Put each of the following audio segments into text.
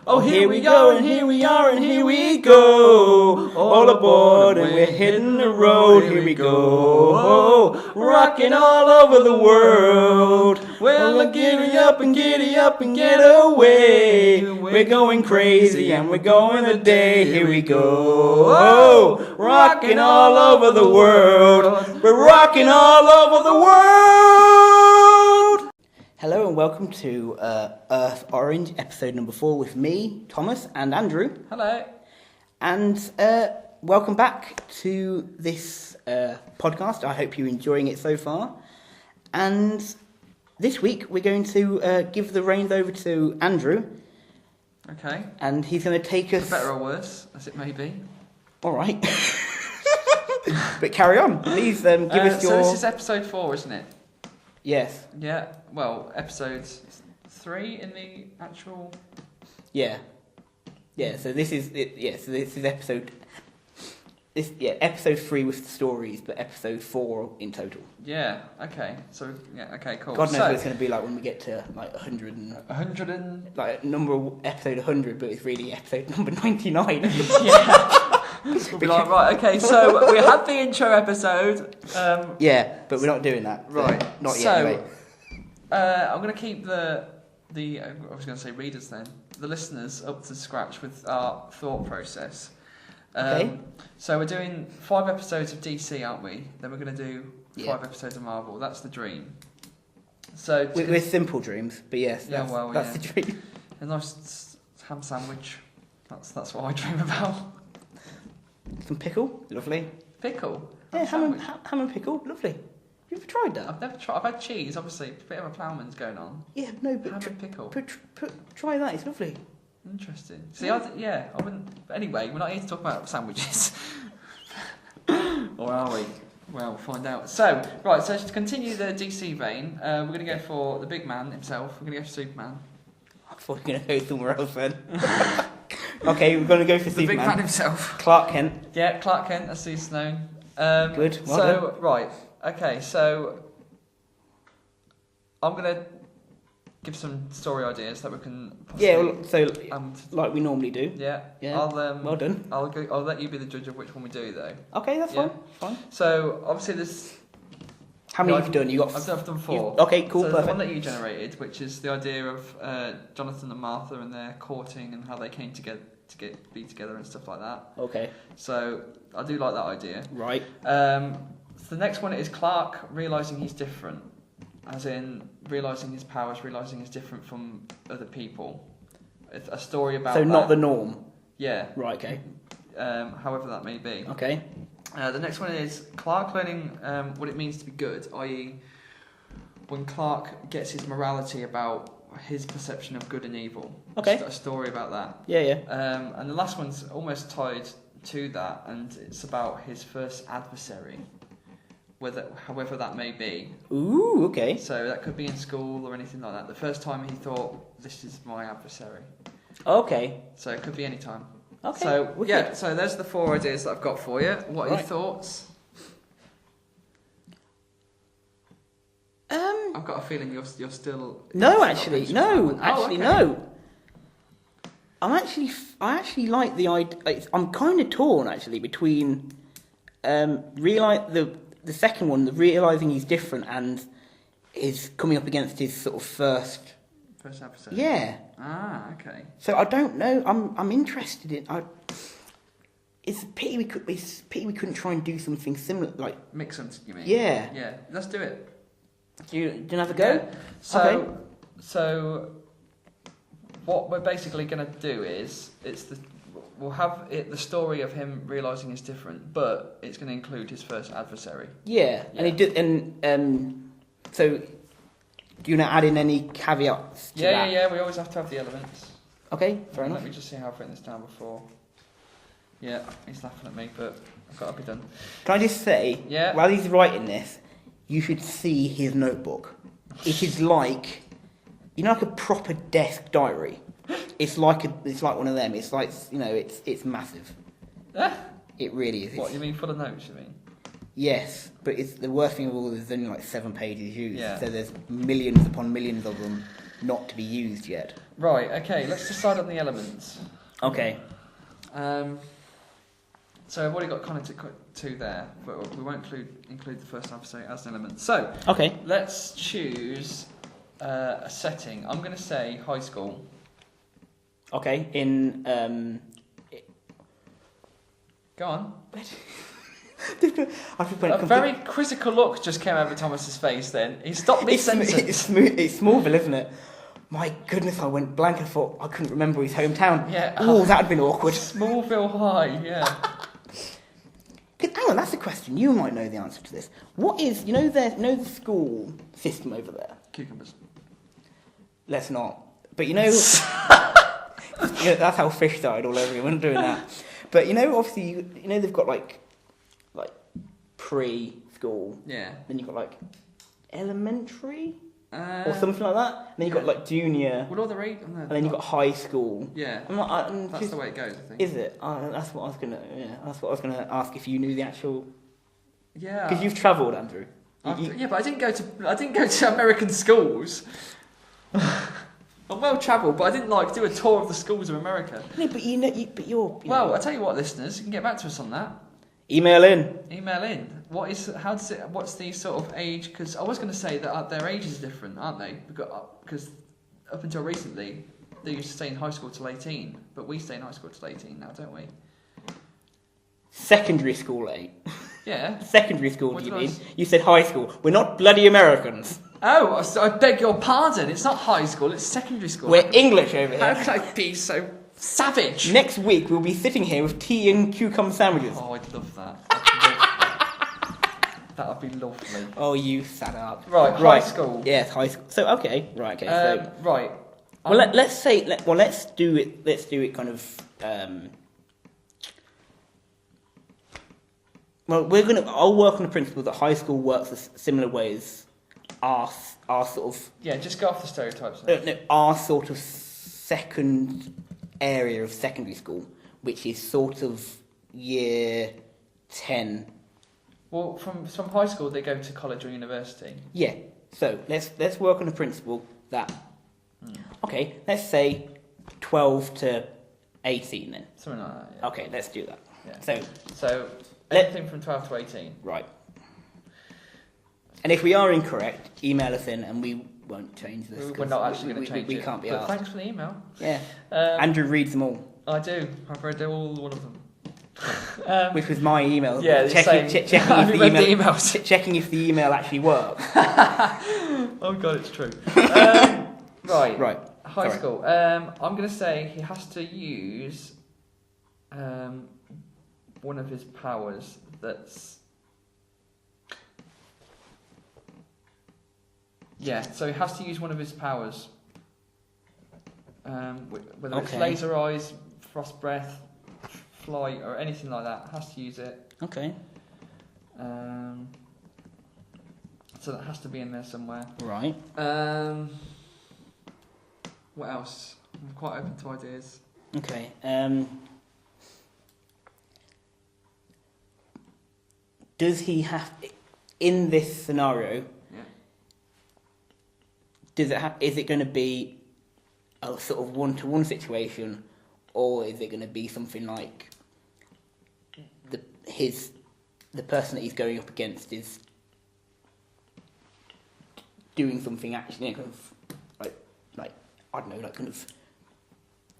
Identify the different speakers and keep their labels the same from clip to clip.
Speaker 1: Oh, here we go, and here we are, and here we go. All aboard, and we're hitting the road. Here we go. Rocking all over the world. Well, giddy up and get away. We're going crazy, and we're going a day. Here we go. Rocking all over the world. We're rocking all over the world. Hello and welcome to Earth Orange, episode number 4 with me, Thomas, and Andrew.
Speaker 2: Hello.
Speaker 1: And welcome back to this podcast. I hope you're enjoying it so far. And this week we're going to give the reins over to Andrew.
Speaker 2: Okay.
Speaker 1: And he's going to take us...
Speaker 2: For better or worse, as it may be.
Speaker 1: All right. But carry on. Please give us your...
Speaker 2: So this is episode 4, isn't it?
Speaker 1: Yes.
Speaker 2: Yeah. Well, episode 3 in the actual...
Speaker 1: Yeah. Yeah, so this is it. Yeah, so this is episode 3 with the stories, but episode 4 in total.
Speaker 2: Yeah, okay. So, yeah, okay, cool.
Speaker 1: God knows what it's going to be like when we get to like 100 and...
Speaker 2: 100 and...
Speaker 1: Like episode 100, but it's really episode number 99.
Speaker 2: Yeah. We'll be like, right, okay, so we had the intro episode.
Speaker 1: Yeah, but we're not doing that.
Speaker 2: Right.
Speaker 1: Not yet, anyway.
Speaker 2: I'm going to keep the I was going to say readers then, the listeners up to scratch with our thought process.
Speaker 1: Okay.
Speaker 2: So we're doing 5 episodes of DC, aren't we? Then we're going to do 5
Speaker 1: Yeah.
Speaker 2: episodes of Marvel. That's the dream. So
Speaker 1: We're simple dreams, but yes,
Speaker 2: Yeah,
Speaker 1: that's the dream.
Speaker 2: a nice ham sandwich. That's what I dream about.
Speaker 1: Some pickle, lovely.
Speaker 2: Pickle.
Speaker 1: Yeah,
Speaker 2: Ham
Speaker 1: ham and pickle, lovely. You ever tried that?
Speaker 2: I've never tried. I've had cheese, obviously. A bit of a ploughman's going on.
Speaker 1: Yeah, no, but
Speaker 2: Ham and pickle.
Speaker 1: try that. It's lovely.
Speaker 2: Interesting. See, I wouldn't. But anyway, we're not here to talk about sandwiches. Or are we? Well, we'll find out. So, right, so to continue the DC vein, we're going to go for the big man himself. We're going to go for Superman.
Speaker 1: I thought we were going to go somewhere else then. Okay, we're going to go for
Speaker 2: The big
Speaker 1: Superman.
Speaker 2: man himself.
Speaker 1: Clark Kent.
Speaker 2: Yeah, Clark Kent, as he's known.
Speaker 1: Good, well
Speaker 2: So, right, okay, so I'm going to give some story ideas that we can possibly...
Speaker 1: Yeah, well, so
Speaker 2: and
Speaker 1: like we normally do.
Speaker 2: yeah,
Speaker 1: Yeah.
Speaker 2: Well
Speaker 1: done.
Speaker 2: I'll let you be the judge of which one we do, though.
Speaker 1: Okay, that's
Speaker 2: Yeah.
Speaker 1: fine.
Speaker 2: So, obviously, there's...
Speaker 1: How many have you done? You got...
Speaker 2: I've done 4.
Speaker 1: Okay, cool,
Speaker 2: So the
Speaker 1: perfect.
Speaker 2: one that you generated, which is the idea of Jonathan and Martha and their courting and how they came to be together and stuff like that.
Speaker 1: Okay,
Speaker 2: So I do like that idea.
Speaker 1: right.
Speaker 2: So the next one is Clark realising he's different, as in realising his powers, realising he's different from other people. It's a story about
Speaker 1: So not
Speaker 2: that.
Speaker 1: the norm.
Speaker 2: Yeah.
Speaker 1: Right, okay.
Speaker 2: However that may be.
Speaker 1: Okay.
Speaker 2: The next one is Clark learning what it means to be good, i.e. when Clark gets his morality about his perception of good and evil.
Speaker 1: Okay.
Speaker 2: Just a story about that.
Speaker 1: Yeah.
Speaker 2: And the last one's almost tied to that, and it's about his first adversary, however that may be.
Speaker 1: Ooh, okay.
Speaker 2: So that could be in school or anything like that. The first time he thought, this is my adversary.
Speaker 1: Okay.
Speaker 2: So it could be any time.
Speaker 1: Okay.
Speaker 2: So,
Speaker 1: wicked.
Speaker 2: yeah, so there's the 4 ideas that I've got for you. What are your
Speaker 1: Right.
Speaker 2: thoughts? I've got a feeling you're still...
Speaker 1: No, actually, no.
Speaker 2: Oh, okay.
Speaker 1: No. I actually like the idea. I'm kind of torn actually between the second one, the realizing he's different, and is coming up against his sort of first
Speaker 2: episode.
Speaker 1: Yeah.
Speaker 2: Ah, okay.
Speaker 1: So I don't know. I'm interested in. It's a pity we couldn't try and do something similar. Like
Speaker 2: Mix them, you mean?
Speaker 1: Yeah.
Speaker 2: Yeah. Let's do it.
Speaker 1: do you have a go?
Speaker 2: Yeah. So,
Speaker 1: Okay.
Speaker 2: so what we're basically going to do is we'll have the story of him realizing he's different, but it's going to include his first adversary.
Speaker 1: Yeah. And it did. And so, do you want to add in any caveats to that?
Speaker 2: Yeah. We always have to have the elements.
Speaker 1: Okay. Fair enough.
Speaker 2: Let me just see how I've written this down before. Yeah, he's laughing at me, but I've got to be done.
Speaker 1: Can I just say,
Speaker 2: Yeah.
Speaker 1: while he's writing this, you should see his notebook. It is like, like a proper desk diary. It's like one of them. It's like, it's massive. It really is.
Speaker 2: What, you mean full of notes, you mean?
Speaker 1: Yes, but it's the worst thing of all is there's only like 7 pages used.
Speaker 2: Yeah.
Speaker 1: So there's millions upon millions of them. not to be used yet.
Speaker 2: Right, okay, let's decide on the elements.
Speaker 1: Okay.
Speaker 2: So I've already got kind of two there, but we won't include the first half as an element. So,
Speaker 1: Okay.
Speaker 2: let's choose a setting. I'm going to say high school.
Speaker 1: Okay.
Speaker 2: Go on.
Speaker 1: A
Speaker 2: very quizzical look just came over Thomas's face then. He stopped mid-sentence.
Speaker 1: It's Smallville, isn't it? My goodness, I went blank and thought I couldn't remember his hometown.
Speaker 2: Yeah.
Speaker 1: Oh, that would have been awkward.
Speaker 2: Smallville High, yeah.
Speaker 1: Hang on, that's a question. You might know the answer to this. What is, the school system over there?
Speaker 2: Cucumbers.
Speaker 1: Let's not. But that's how fish died all over you. We're not doing that. But obviously, they've got like pre-school.
Speaker 2: Yeah.
Speaker 1: Then you've got like elementary
Speaker 2: or
Speaker 1: or something like that. And then you've got like junior.
Speaker 2: What are the rate?
Speaker 1: And then you've got high school.
Speaker 2: Yeah. That's the way it goes, I think.
Speaker 1: Is it? That's what I was gonna. Yeah, that's what I was gonna ask if you knew the actual.
Speaker 2: Yeah.
Speaker 1: Because you've travelled, Andrew.
Speaker 2: Yeah, but I didn't go to American schools. I'm well travelled, but I didn't do a tour of the schools of America.
Speaker 1: No, but you're.
Speaker 2: Well, I tell you what, listeners, you can get back to us on that.
Speaker 1: Email in.
Speaker 2: What's the sort of age? Because I was going to say that their age is different, aren't they? Because up until recently, they used to stay in high school till 18, but we stay in high school till 18 now, don't we?
Speaker 1: Secondary school,
Speaker 2: Yeah.
Speaker 1: Secondary school,
Speaker 2: What
Speaker 1: do you
Speaker 2: did I
Speaker 1: mean? You said high school. We're not bloody Americans.
Speaker 2: Oh, I beg your pardon. It's not high school, it's secondary school.
Speaker 1: We're English over
Speaker 2: How
Speaker 1: here.
Speaker 2: could I be so savage?
Speaker 1: Next week, we'll be sitting here with tea and cucumber sandwiches.
Speaker 2: Oh, I'd love that. That would be lovely.
Speaker 1: Oh, you sat up.
Speaker 2: Right, high school.
Speaker 1: Yes, high school. So, okay. Right, okay. So,
Speaker 2: Right.
Speaker 1: well, let's do it. Let's do it kind of. Well, I'll work on the principle that high school works a similar ways. Our sort of.
Speaker 2: Yeah, just go off the stereotypes.
Speaker 1: No, our sort of second area of secondary school, which is sort of year 10.
Speaker 2: Well, from high school they go to college or university.
Speaker 1: Yeah. So let's work on the principle that. Okay, let's say 12 to 18 then.
Speaker 2: Something like that. Yeah.
Speaker 1: Okay, let's do that.
Speaker 2: Yeah.
Speaker 1: So
Speaker 2: anything from 12 to 18.
Speaker 1: right. And if we are incorrect, email us in and we won't change this.
Speaker 2: We're not actually going to change it.
Speaker 1: We can't be
Speaker 2: but
Speaker 1: asked.
Speaker 2: thanks for the email.
Speaker 1: Yeah. Andrew reads them all.
Speaker 2: I do. I've read all of them.
Speaker 1: Which was my email.
Speaker 2: Yeah,
Speaker 1: checking if the
Speaker 2: emails.
Speaker 1: checking if the email actually works.
Speaker 2: Oh god, it's true. Right.
Speaker 1: Right.
Speaker 2: High
Speaker 1: Sorry.
Speaker 2: school. I'm going to say he has to use one of his powers that's. Yeah, so he has to use one of his powers. Whether it's
Speaker 1: Okay.
Speaker 2: laser eyes, frost breath, flight, or anything like that, has to use it.
Speaker 1: Okay.
Speaker 2: So that has to be in there somewhere.
Speaker 1: Right.
Speaker 2: What else? I'm quite open to ideas.
Speaker 1: Okay. Does he have in this scenario?
Speaker 2: Yeah.
Speaker 1: Is it going to be a sort of one-to-one situation, or is it going to be something like the person that he's going up against is doing something actually kind of like I don't know, like kind of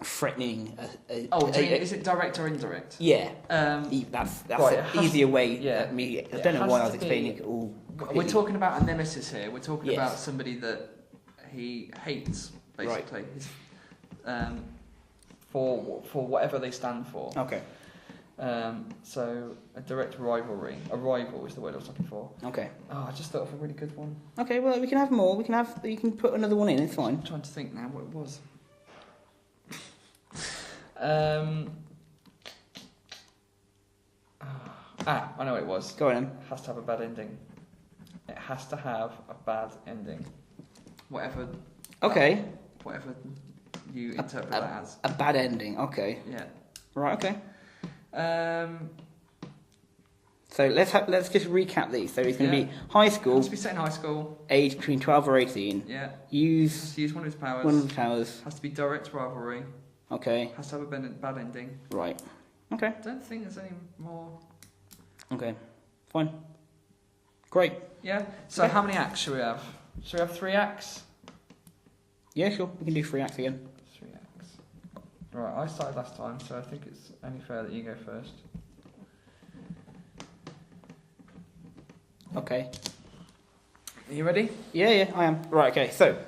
Speaker 1: threatening
Speaker 2: is it direct or indirect?
Speaker 1: Yeah. That's
Speaker 2: right,
Speaker 1: an easier way.
Speaker 2: yeah.
Speaker 1: I don't know why I was explaining it all.
Speaker 2: We're talking about a nemesis here. We're talking
Speaker 1: Yes.
Speaker 2: about somebody that he hates, basically.
Speaker 1: Right.
Speaker 2: For whatever they stand for.
Speaker 1: Okay.
Speaker 2: So a direct rivalry. A rival is the word I was looking for.
Speaker 1: Okay.
Speaker 2: Oh, I just thought of a really good one.
Speaker 1: Okay. Well, we can have more. You can put another one in. It's fine.
Speaker 2: I'm trying to think now what it was. I know what it was.
Speaker 1: Go on. Then.
Speaker 2: It has to have a bad ending. It has to have a bad ending. Whatever.
Speaker 1: Okay.
Speaker 2: Whatever you interpret that as.
Speaker 1: A bad ending. Okay.
Speaker 2: Yeah.
Speaker 1: Right. Okay. So let's just recap these. So it's going to
Speaker 2: Yeah.
Speaker 1: be high school,
Speaker 2: Has to be set in high school.
Speaker 1: age between 12 or 18.
Speaker 2: Yeah.
Speaker 1: Use
Speaker 2: Has to use one of his powers.
Speaker 1: one of the powers.
Speaker 2: Has to be direct rivalry.
Speaker 1: Okay.
Speaker 2: Has to have a bad ending.
Speaker 1: Right. Okay.
Speaker 2: I don't think there's any more.
Speaker 1: Okay. Fine. Great.
Speaker 2: Yeah. So
Speaker 1: Okay.
Speaker 2: how many acts should we have? Should we have 3 acts?
Speaker 1: Yeah, sure. We can do 3 acts again.
Speaker 2: 3 acts. Right. I started last time, so I think it's only fair that you go first.
Speaker 1: Okay.
Speaker 2: Are you ready?
Speaker 1: Yeah, I am. Right. Okay. So.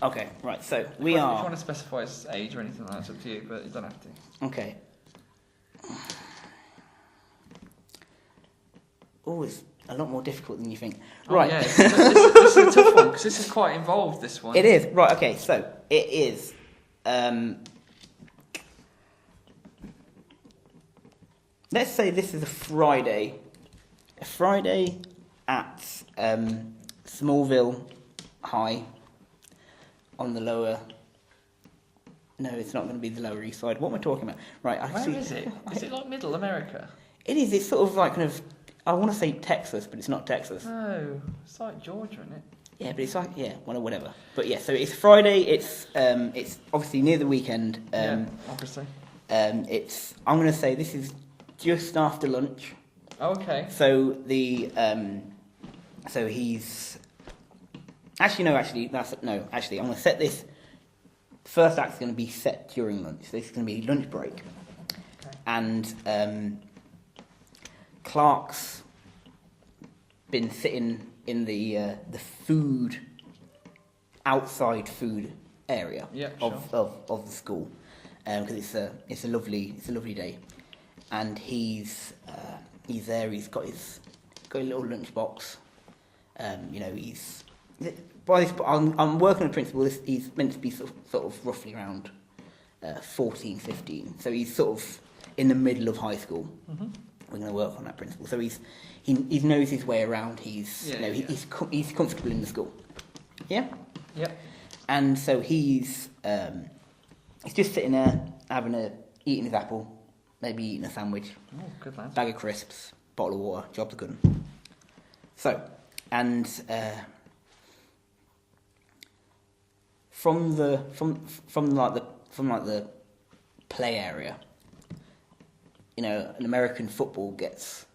Speaker 1: Okay. Right. So
Speaker 2: If
Speaker 1: we
Speaker 2: you
Speaker 1: are.
Speaker 2: want to specify his age or anything like that, it's up to you, but you don't have to.
Speaker 1: Okay. Oh, it's a lot more difficult than you think.
Speaker 2: Oh,
Speaker 1: Right.
Speaker 2: yeah. This is a tough one because this is quite involved. This one.
Speaker 1: It is. Right. Okay. So it is. Let's say this is a Friday. A Friday at Smallville High on the lower. No, it's not going to be the Lower East Side. What am I talking about? Right.
Speaker 2: Where is it? Is it like Middle America?
Speaker 1: It is. It's sort of like kind of. I want to say Texas, but it's not Texas.
Speaker 2: No, it's like Georgia, isn't it?
Speaker 1: Yeah, but it's like well, whatever. But yeah, so it's Friday. It's obviously near the weekend.
Speaker 2: Yeah, obviously.
Speaker 1: It's. I'm going to say this is just after lunch.
Speaker 2: Oh, okay.
Speaker 1: So the so he's actually no, actually that's no, actually I'm going to set this. First act's going to be set during lunch. So this is going to be lunch break,
Speaker 2: Okay.
Speaker 1: and Clark's been sitting in the food outside food area
Speaker 2: Yeah,
Speaker 1: of the school because it's a lovely day, and he's there. He's got a little lunchbox. He's by this. I'm working on the principle. He's meant to be sort of roughly around 14, 15. So he's sort of in the middle of high school.
Speaker 2: Mm-hmm.
Speaker 1: We're going to work on that principle. So he knows his way around. He's he's comfortable in the school. Yeah.
Speaker 2: Yep.
Speaker 1: And so he's just sitting there eating his apple, maybe eating a sandwich,
Speaker 2: Oh, good lad.
Speaker 1: bag of crisps, bottle of water. Job's good. So, and from the play area, an American football gets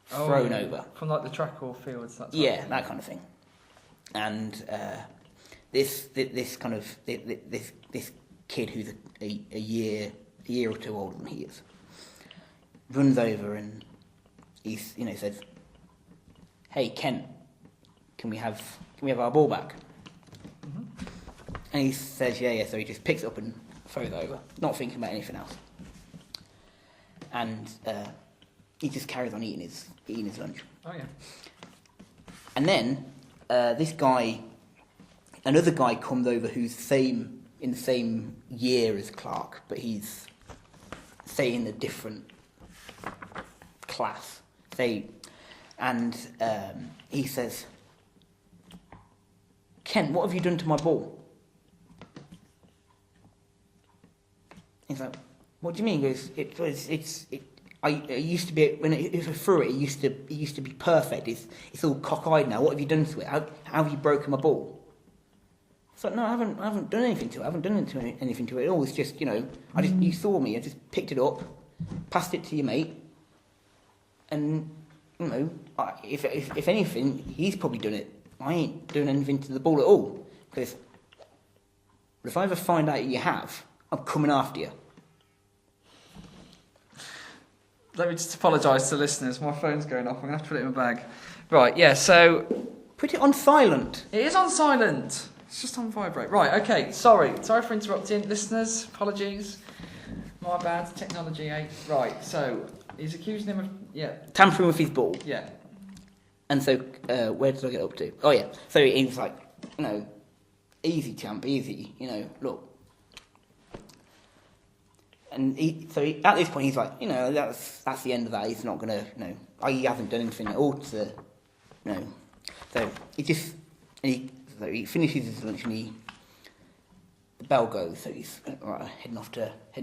Speaker 1: thrown over.
Speaker 2: From like the track or fields. That's
Speaker 1: Yeah, that kind of thing. And this kid who's a year or two older than he is runs over and he's says, "Hey Kent, can we have our ball back?"
Speaker 2: Mm-hmm.
Speaker 1: And he says, "Yeah." So he just picks it up and throws it over, not thinking about anything else. And he just carries on eating his lunch.
Speaker 2: Oh yeah.
Speaker 1: And then another guy comes over who's in the same year as Clark, but he's say in a different class. And he says, "Ken, what have you done to my ball?" He's like, "What do you mean?" He goes, I used to be when it was through it. It used to be perfect. It's all cockeyed now. What have you done to it? How have you broken my ball? It's like, no, I haven't done anything to it. I haven't done anything to it at all. It's just you saw me. I just picked it up, passed it to your mate, and if anything, he's probably done it. I ain't doing anything to the ball at all. Because if I ever find out you have, I'm coming after you.
Speaker 2: Let me just apologise to listeners. My phone's going off. I'm going to have to put it in my bag. Right, yeah, so...
Speaker 1: Put it on silent.
Speaker 2: It is on silent. It's just on vibrate. Right, okay, sorry. Sorry for interrupting. Listeners, apologies. My bad. Technology, eh? Right, so he's accusing him of... Yeah.
Speaker 1: Tampering with his ball.
Speaker 2: Yeah.
Speaker 1: And so, where did I get up to? Oh, yeah. So he was like, easy, champ, easy. Look. And at this point, he's like, that's the end of that. He's not going to, he hasn't done anything at all to, So he finishes his lunch and the bell goes. So he's heading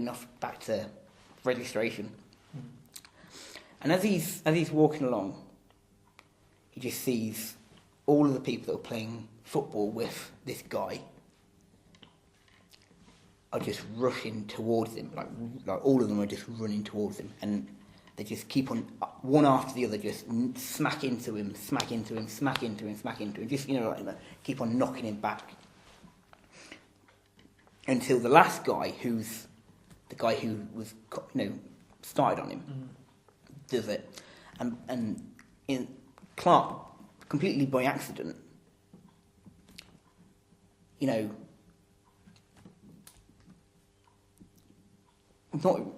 Speaker 1: off back to registration. And as he's walking along, he just sees all of the people that are playing football with this guy are just rushing towards him, like all of them are just running towards him, and they just keep on, one after the other, just smack into him, just, keep on knocking him back. Until the last guy, who's the guy who was, started on him, does it. And Clark, completely by accident,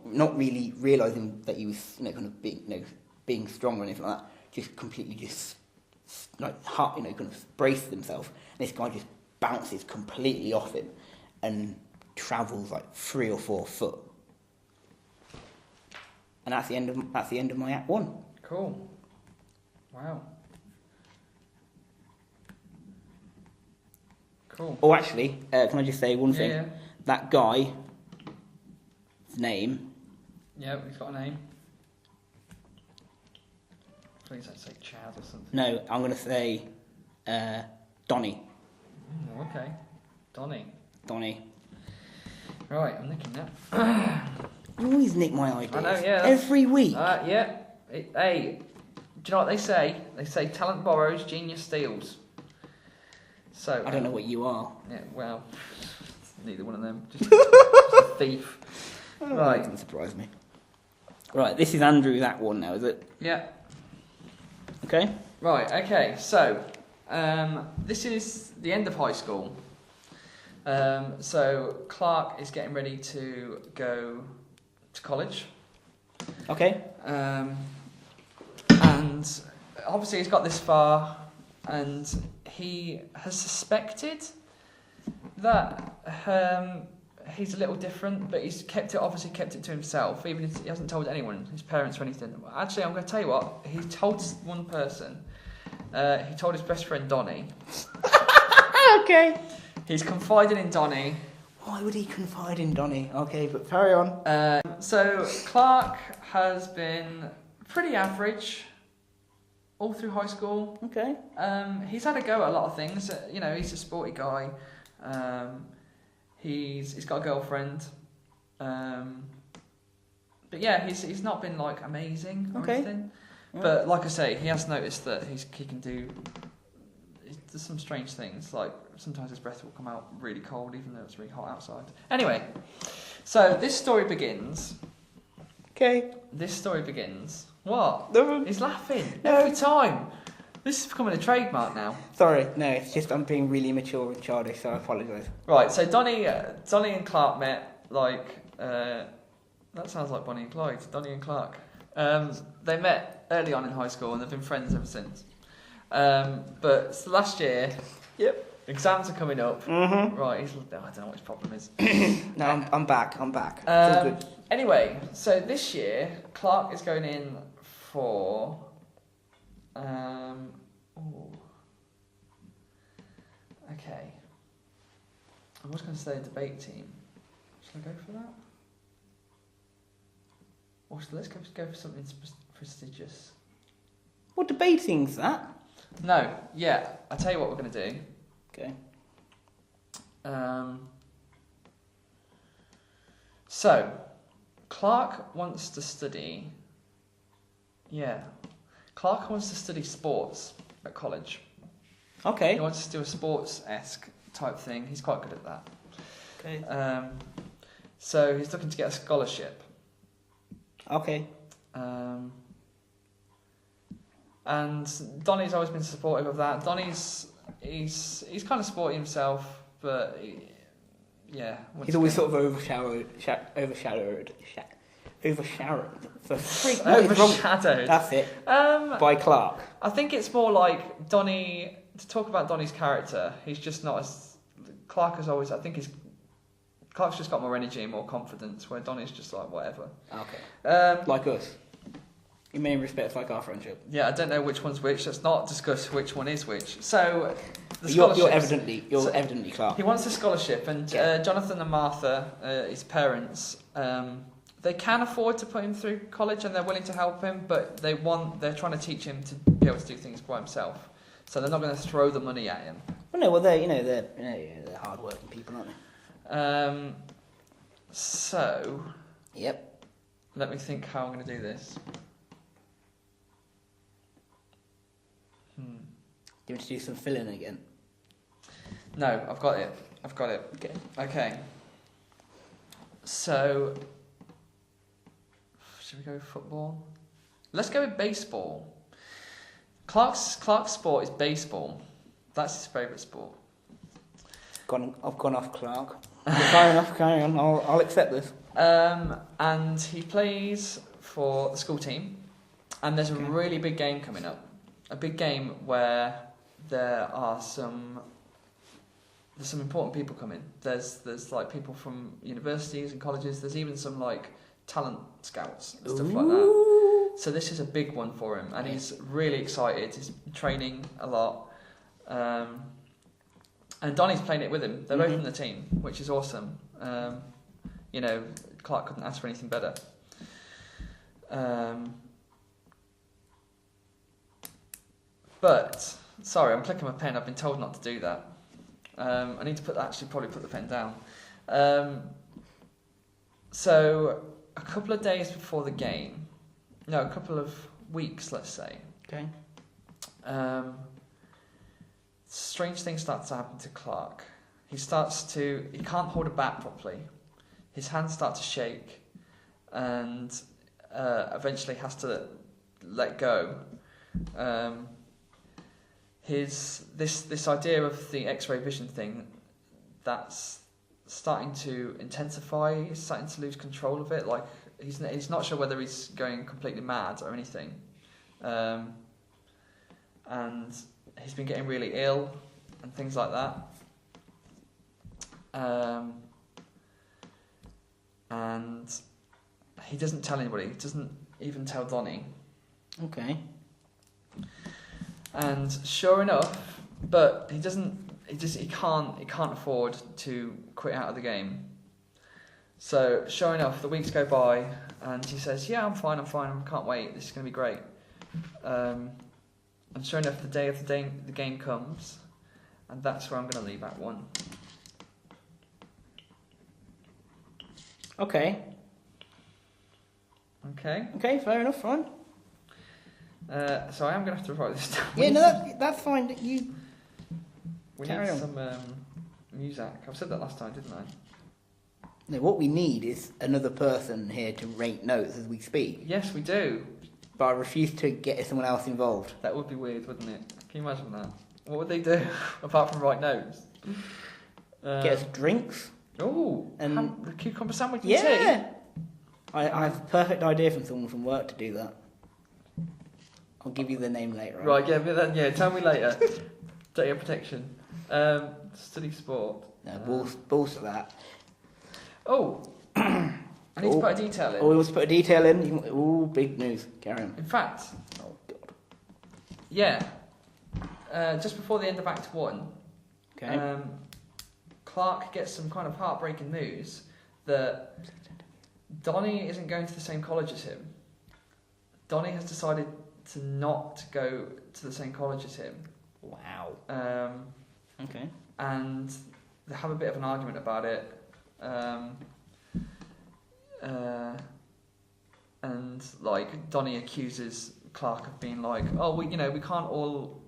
Speaker 1: not really realising that he was, kind of being strong or anything like that, just completely kind of braced himself. And this guy just bounces completely off him and travels like 3 or 4 foot. And that's the end of my Act 1.
Speaker 2: Cool. Wow. Cool.
Speaker 1: Oh, actually, can I just say one thing?
Speaker 2: Yeah.
Speaker 1: That guy's name.
Speaker 2: Yeah, he's got a name. Please don't say Chad or something.
Speaker 1: No, I'm going to say Donnie.
Speaker 2: Okay. Donnie. Right, I'm nicking that.
Speaker 1: You always nick my ideas.
Speaker 2: I know, yeah.
Speaker 1: Every week.
Speaker 2: Yeah. Hey, do you know what they say? They say talent borrows, genius steals. So
Speaker 1: I don't know what you are.
Speaker 2: Yeah, well, neither one of them. Just a thief. Right.
Speaker 1: That doesn't surprise me. Right, this is Andrew's Act 1 now, is it?
Speaker 2: Yeah.
Speaker 1: Okay.
Speaker 2: Right, okay. So, this is the end of high school. So, Clark is getting ready to go to college.
Speaker 1: Okay.
Speaker 2: And obviously he's got this far, and he has suspected that he's a little different, but he's kept it to himself, even if he hasn't told anyone, his parents or anything. Actually, I'm going to tell you what, he told one person. He told his best friend Donnie.
Speaker 1: Okay.
Speaker 2: He's confided in Donnie.
Speaker 1: Why would he confide in Donnie? Okay, but carry on.
Speaker 2: So Clark has been pretty average all through high school.
Speaker 1: Okay.
Speaker 2: He's had a go at a lot of things. He's a sporty guy. He's got a girlfriend. But yeah, he's not been like amazing or anything. Yeah. But like I say, he has noticed that he can do. There's some strange things, like sometimes his breath will come out really cold even though it's really hot outside. Anyway, so this story begins.
Speaker 1: Okay.
Speaker 2: This story begins. What?
Speaker 1: No.
Speaker 2: He's laughing
Speaker 1: No.
Speaker 2: every time. This is becoming a trademark now.
Speaker 1: Sorry, no, it's just I'm being really immature and childish, so I apologise.
Speaker 2: Right, so Donnie and Clark met that sounds like Bonnie and Clyde. Donnie and Clark. They met early on in high school and they've been friends ever since. But last year, exams are coming up.
Speaker 1: Mm-hmm.
Speaker 2: Right, I don't know what his problem is.
Speaker 1: No, I'm back. It's all good.
Speaker 2: Anyway, so this year, Clark is going in for... Okay. I was going to say a debate team. Should I go for that? Or let's go for something prestigious.
Speaker 1: What debating's that?
Speaker 2: No, yeah. I'll tell you what we're going to do.
Speaker 1: Okay.
Speaker 2: So, Clark wants to study... Yeah. Clark wants to study sports at college.
Speaker 1: Okay.
Speaker 2: He wants to do a sports-esque type thing. He's quite good at that.
Speaker 1: Okay.
Speaker 2: So he's looking to get a scholarship.
Speaker 1: Okay.
Speaker 2: And Donnie's always been supportive of that. Donnie's he's kind of sporty himself, but
Speaker 1: he's always sort of overshadowed.
Speaker 2: Overshadowed.
Speaker 1: That's it. By Clark.
Speaker 2: I think it's more like Donnie. To talk about Donnie's character, he's just not as Clark is always. I think Clark's just got more energy and more confidence, where Donnie's just like whatever.
Speaker 1: Okay. Like us. In many respects, like our friendship.
Speaker 2: Yeah, I don't know which one's which. Let's not discuss which one is which. So,
Speaker 1: you're evidently Clark.
Speaker 2: He wants a scholarship, and Jonathan and Martha, his parents, they can afford to put him through college and they're willing to help him, but they're trying to teach him to be able to do things by himself. So they're not going to throw the money at him.
Speaker 1: Well, no, well they're hard-working people, aren't they?
Speaker 2: So.
Speaker 1: Yep.
Speaker 2: Let me think how I'm going to do this.
Speaker 1: Do you want to do some filling again?
Speaker 2: No, I've got it. Okay. So, should we go with football? Let's go with baseball. Clark's sport is baseball. That's his favourite sport.
Speaker 1: I've gone off Clark. Carry on. I'll accept this.
Speaker 2: And he plays for the school team. And there's a really big game coming up. A big game where there's some important people coming. There's like people from universities and colleges. There's even some like talent scouts and stuff like that. So this is a big one for him, and he's really excited. He's training a lot, and Donnie's playing it with him. They're both in the team, which is awesome. Clark couldn't ask for anything better. But sorry, I'm clicking my pen. I've been told not to do that. I need to probably put the pen down. So a couple of days before the game, no, a couple of weeks, let's say.
Speaker 1: Okay.
Speaker 2: Strange things start to happen to Clark. He can't hold a bat properly. His hands start to shake, and eventually has to let go. This idea of the X-ray vision thing, that's starting to intensify. He's starting to lose control of it. Like he's not sure whether he's going completely mad or anything, and he's been getting really ill and things like that. And he doesn't tell anybody. He doesn't even tell Donnie.
Speaker 1: Okay.
Speaker 2: And sure enough, but he can't afford to quit out of the game. So sure enough, the weeks go by, and he says, "Yeah, I'm fine. I can't wait. This is going to be great." And sure enough, the day of the game comes, and that's where I'm going to leave Act 1.
Speaker 1: Okay. Okay, fair enough, fine.
Speaker 2: So I am going to have to write this down.
Speaker 1: Yeah, no, that's fine. We
Speaker 2: need some music. I said that last time, didn't I?
Speaker 1: No, what we need is another person here to rate notes as we speak.
Speaker 2: Yes, we do.
Speaker 1: But I refuse to get someone else involved.
Speaker 2: That would be weird, wouldn't it? Can you imagine that? What would they do apart from write notes?
Speaker 1: Get us drinks.
Speaker 2: Oh, and the cucumber sandwich and
Speaker 1: tea.
Speaker 2: tea.
Speaker 1: I have a perfect idea from someone from work to do that. I'll give you the name later.
Speaker 2: Right, yeah, tell me later. Data protection. Study sport.
Speaker 1: No, balls to that.
Speaker 2: Oh, I need to put a detail in.
Speaker 1: Oh, we must put a detail in. Ooh, big news. Carry on.
Speaker 2: In fact,
Speaker 1: oh God.
Speaker 2: Yeah, just before the end of Act 1,
Speaker 1: okay.
Speaker 2: Clark gets some kind of heartbreaking news that Donnie isn't going to the same college as him. Donnie has decided to not go to the same college as him.
Speaker 1: Wow. Okay.
Speaker 2: And they have a bit of an argument about it. And like Donnie accuses Clark of being like, "Oh, we can't all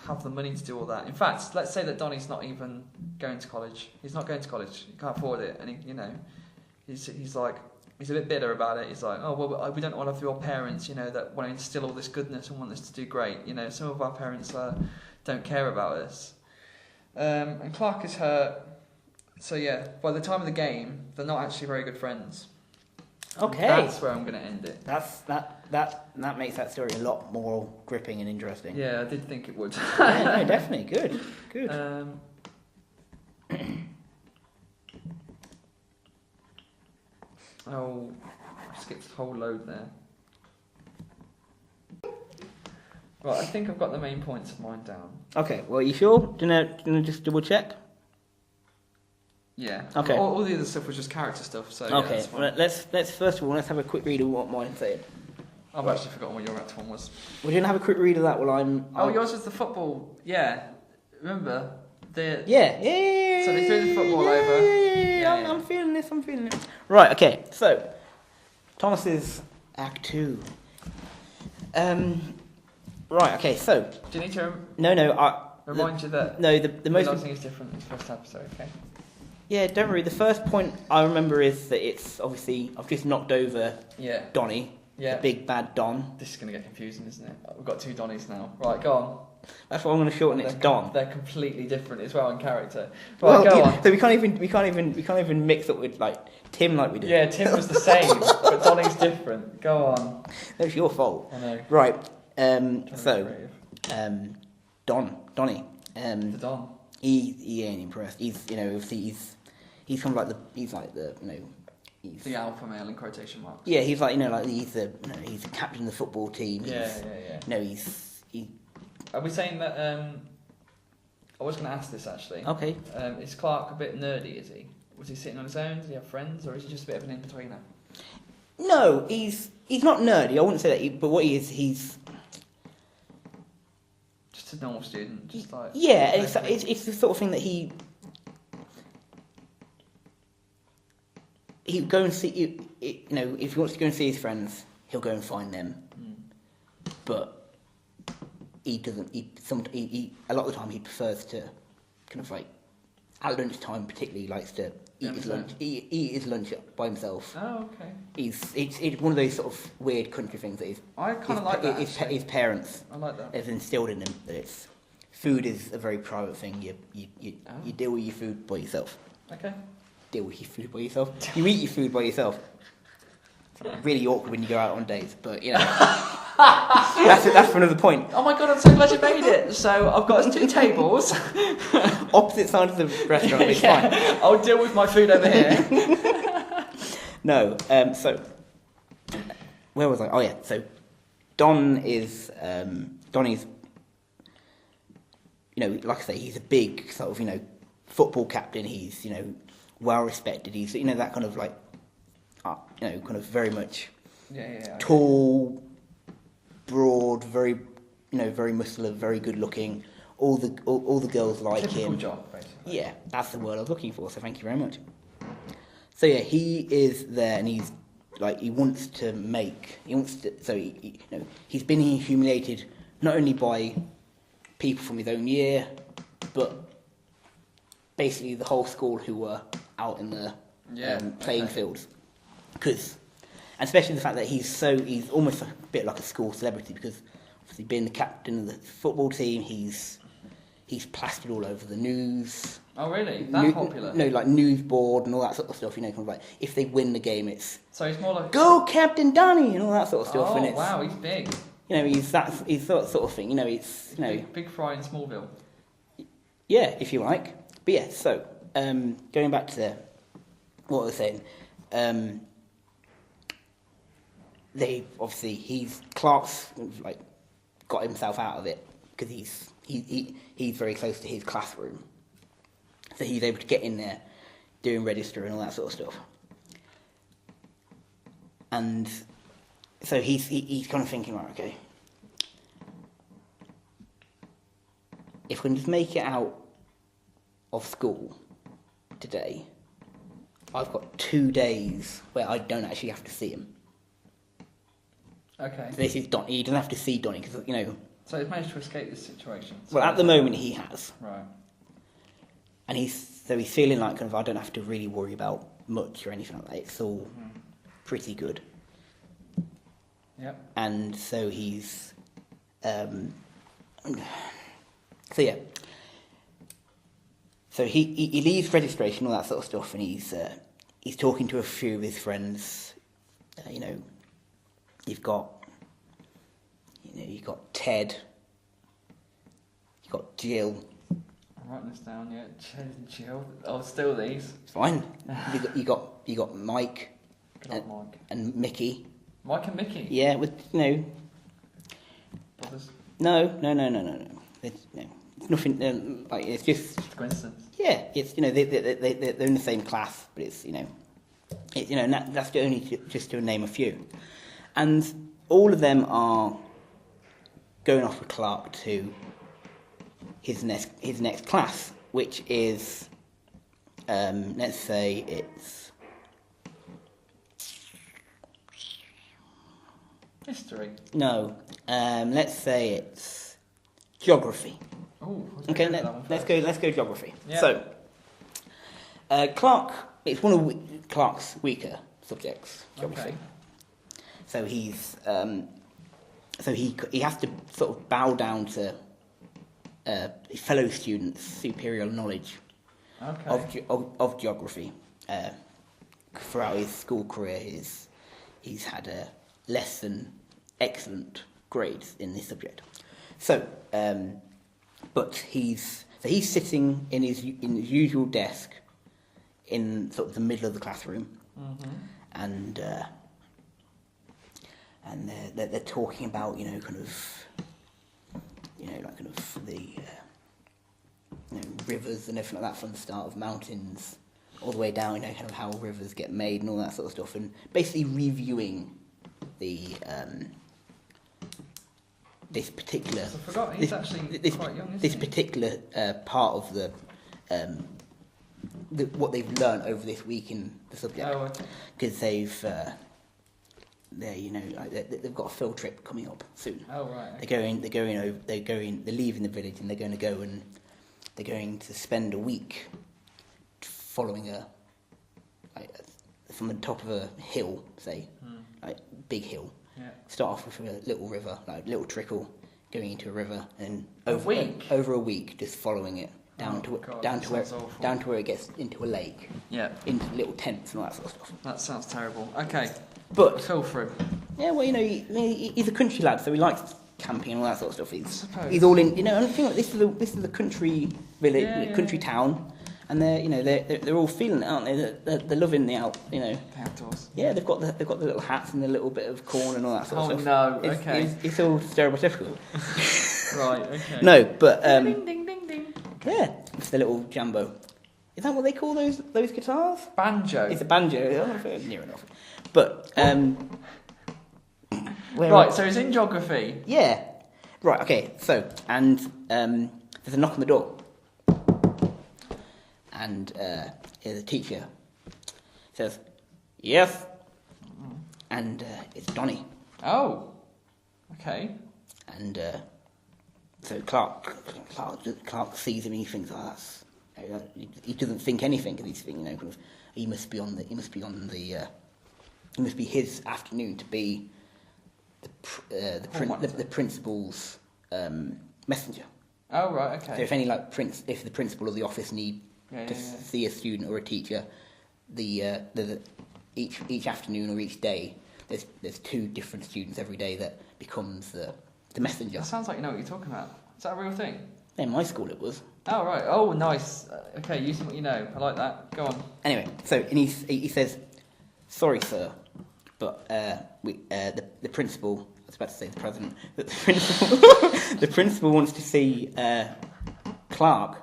Speaker 2: have the money to do all that." In fact, let's say that Donnie's not even going to college. He's not going to college. He can't afford it, and he's like. He's a bit bitter about it. He's like, "Oh, well, we don't want to have your parents, that want to instill all this goodness and want us to do great. Some of our parents don't care about us." And Clark is hurt. So yeah, by the time of the game, they're not actually very good friends.
Speaker 1: Okay.
Speaker 2: And that's where I'm going to end it.
Speaker 1: That makes that story a lot more gripping and interesting.
Speaker 2: Yeah, I did think it would.
Speaker 1: Yeah, no, definitely. Good.
Speaker 2: Oh, I skipped a whole load there. Right, I think I've got the main points of mine down.
Speaker 1: Okay, well, you sure? Do you know just double check?
Speaker 2: Yeah.
Speaker 1: Okay.
Speaker 2: All the other stuff was just character stuff. So yeah,
Speaker 1: Okay,
Speaker 2: that's fine.
Speaker 1: well, let's first of all let's have a quick read of what mine said.
Speaker 2: I've actually forgotten what your next one was.
Speaker 1: We're gonna have a quick read of that while I'm.
Speaker 2: Oh, yours was the football. Yeah. Remember the.
Speaker 1: Yeah.
Speaker 2: So they threw the football over. Yeah.
Speaker 1: I'm feeling this. I'm feeling it. Right. Okay. So, Thomas's Act 2. Right. Okay. So.
Speaker 2: Do you need to
Speaker 1: No.
Speaker 2: remind you that
Speaker 1: The most.
Speaker 2: realising is different in the first episode? Okay.
Speaker 1: Yeah. Don't worry. The first point I remember is that it's obviously I've just knocked over
Speaker 2: Yeah.
Speaker 1: Donnie.
Speaker 2: Yeah.
Speaker 1: The big bad Don.
Speaker 2: This is going to get confusing, isn't it? We've got 2 Donnies now. Right, go on.
Speaker 1: That's why I'm going to shorten it to Don.
Speaker 2: They're completely different as well in character. Right,
Speaker 1: Well,
Speaker 2: go
Speaker 1: yeah,
Speaker 2: on.
Speaker 1: so we can't even mix up with like Tim like we did.
Speaker 2: Yeah, Tim was the same, but Donnie's different. Go on.
Speaker 1: That's your fault.
Speaker 2: I know.
Speaker 1: Right.
Speaker 2: Trying to be
Speaker 1: So,
Speaker 2: creative.
Speaker 1: Donnie.
Speaker 2: The Don.
Speaker 1: He ain't impressed. He's obviously he's kind of like he's
Speaker 2: The alpha male in quotation marks.
Speaker 1: yeah, he's like he's the captain of the football team.
Speaker 2: Yeah.
Speaker 1: No,
Speaker 2: Are we saying that? I was going to ask this actually.
Speaker 1: okay.
Speaker 2: Is Clark a bit nerdy? Is he? Was he sitting on his own? Does he have friends, or is he just a bit of an in-betweener?
Speaker 1: No, he's not nerdy. I wouldn't say that. But what he is, he's
Speaker 2: Just a normal student, just like
Speaker 1: yeah. It's the sort of thing that he go and see if he wants to go and see his friends, he'll go and find them. But he doesn't. He a lot of the time he prefers to kind of like at lunchtime, particularly likes to eat his lunch. Eat his lunch by himself.
Speaker 2: Oh, okay.
Speaker 1: It's one of those sort of weird country things that
Speaker 2: I kind of like that.
Speaker 1: his parents
Speaker 2: I like that.
Speaker 1: have instilled in him that it's food is a very private thing. You deal with your food by yourself.
Speaker 2: Okay.
Speaker 1: Deal with your food by yourself. You eat your food by yourself. It's really awkward when you go out on dates, but that's for another point.
Speaker 2: Oh my god, I'm so glad you made it. So I've got us 2 tables.
Speaker 1: Opposite sides of the restaurant, it's fine.
Speaker 2: I'll deal with my food over here.
Speaker 1: No, so where was I? Oh yeah, so Donnie's like I say, he's a big sort of football captain. He's well respected. He's that kind of like kind of very much tall, broad, very very muscular, very good looking. All the girls like
Speaker 2: Typical
Speaker 1: him.
Speaker 2: job, basically.
Speaker 1: Yeah, that's the word I was looking for. So thank you very much. So yeah, he is there, and he's like he wants to. So he's been humiliated not only by people from his own year, but basically the whole school who were out in the playing fields. And especially the fact that he's almost a bit like a school celebrity, because obviously being the captain of the football team, he's plastered all over the news.
Speaker 2: Oh really? That popular?
Speaker 1: No, like news board and all that sort of stuff. Kind of like if they win the game, it's
Speaker 2: so he's more like
Speaker 1: go Captain Donnie and all that sort of stuff.
Speaker 2: Oh
Speaker 1: and it's,
Speaker 2: wow, he's big.
Speaker 1: He's that sort of thing. It's
Speaker 2: big fry in Smallville.
Speaker 1: Yeah, if you like. But yeah, so going back to what I was saying, Clark's like got himself out of it because he's very close to his classroom, so he's able to get in there, doing register and all that sort of stuff, and so he's kind of thinking, right, okay, if we can just make it out of school today, I've got 2 days where I don't actually have to see him.
Speaker 2: Okay.
Speaker 1: So this is Donnie. He doesn't have to see Donnie because
Speaker 2: So he's managed to escape this situation.
Speaker 1: Well, at the moment he has.
Speaker 2: Right.
Speaker 1: And he's feeling like kind of I don't have to really worry about much or anything like that. It's all pretty good.
Speaker 2: Yep.
Speaker 1: And so he's, so yeah. So he leaves registration, all that sort of stuff, and he's talking to a few of his friends. You've got Ted. You've got Jill.
Speaker 2: I'm writing this down. Yeah, Ted and Jill. I'll steal these.
Speaker 1: It's fine. You got Mike.
Speaker 2: Good old Mike.
Speaker 1: And Mickey.
Speaker 2: Mike and Mickey.
Speaker 1: Yeah, with
Speaker 2: Brothers.
Speaker 1: No. it's nothing. Like it's just
Speaker 2: Coincidence.
Speaker 1: yeah. It's they're in the same class, but it's and that's only just to name a few, and all of them are going off with Clark to his next class, which is let's say it's
Speaker 2: History.
Speaker 1: no, let's say it's geography.
Speaker 2: Oh.
Speaker 1: Okay, let's go geography.
Speaker 2: Yeah.
Speaker 1: So, Clark, it's one of Clark's weaker subjects, geography.
Speaker 2: Okay.
Speaker 1: So he's so he has to sort of bow down to his fellow students' superior knowledge
Speaker 2: Okay.
Speaker 1: of geography. Throughout his school career, he's had less than excellent grades in this subject. So, but he's sitting in his usual desk in sort of the middle of the classroom, and they're talking about kind of the rivers and everything like that, from the start of mountains all the way down, kind of how rivers get made and all that sort of stuff, and basically reviewing the this particular.
Speaker 2: I forgot he's actually quite young, isn't
Speaker 1: this
Speaker 2: he?
Speaker 1: particular part of the what they've learned over this week in the subject,
Speaker 2: Oh, okay.
Speaker 1: because they've got a field trip coming up soon.
Speaker 2: Oh, right. Okay.
Speaker 1: They're leaving the village, and they're going to spend a week following from the top of a hill, say, like big hill.
Speaker 2: Yeah.
Speaker 1: Start off with a little river, like a little trickle, going into a river, and
Speaker 2: over
Speaker 1: a week, just following it down to where it gets into a lake,
Speaker 2: Yeah.
Speaker 1: into little tents and all that sort of stuff.
Speaker 2: That sounds terrible. Okay.
Speaker 1: But
Speaker 2: Fill through.
Speaker 1: yeah, well, he's a country lad, so he likes camping and all that sort of stuff.
Speaker 2: Suppose.
Speaker 1: He's all in. I think this is a country village,
Speaker 2: Yeah,
Speaker 1: country town, and they're all feeling it, aren't they? They're loving the
Speaker 2: The outdoors.
Speaker 1: Yeah, they've got the little hats and the little bit of corn and all that sort of
Speaker 2: Oh,
Speaker 1: stuff.
Speaker 2: no, okay.
Speaker 1: It's all stereotypical.
Speaker 2: Right. Okay.
Speaker 1: No, but
Speaker 2: Ding ding ding ding.
Speaker 1: yeah, it's the little jambo. Is that what they call those guitars?
Speaker 2: Banjo.
Speaker 1: It's a banjo. I don't know if it's near enough. But
Speaker 2: Right. So it's in geography.
Speaker 1: Yeah. Right. Okay. So and there's a knock on the door, and the teacher says, "Yes," and it's Donny.
Speaker 2: Oh. Okay.
Speaker 1: And so Clark sees him and he thinks, "Oh, that's." He doesn't think anything, because he's thinking, kind of, he must be his afternoon to be the principal's messenger.
Speaker 2: Oh, right. Okay.
Speaker 1: So if if the principal of the office need to see a student or a teacher, each afternoon or each day, there's two different students every day that becomes the messenger.
Speaker 2: That sounds like you know what you're talking about. Is that a real thing?
Speaker 1: In my school, it was.
Speaker 2: Oh, right. Oh, nice. Okay, using what you know. I like that. Go on.
Speaker 1: Anyway, so and he says, "Sorry, sir, but the principal." I was about to say the president, but the principal wants to see Clark.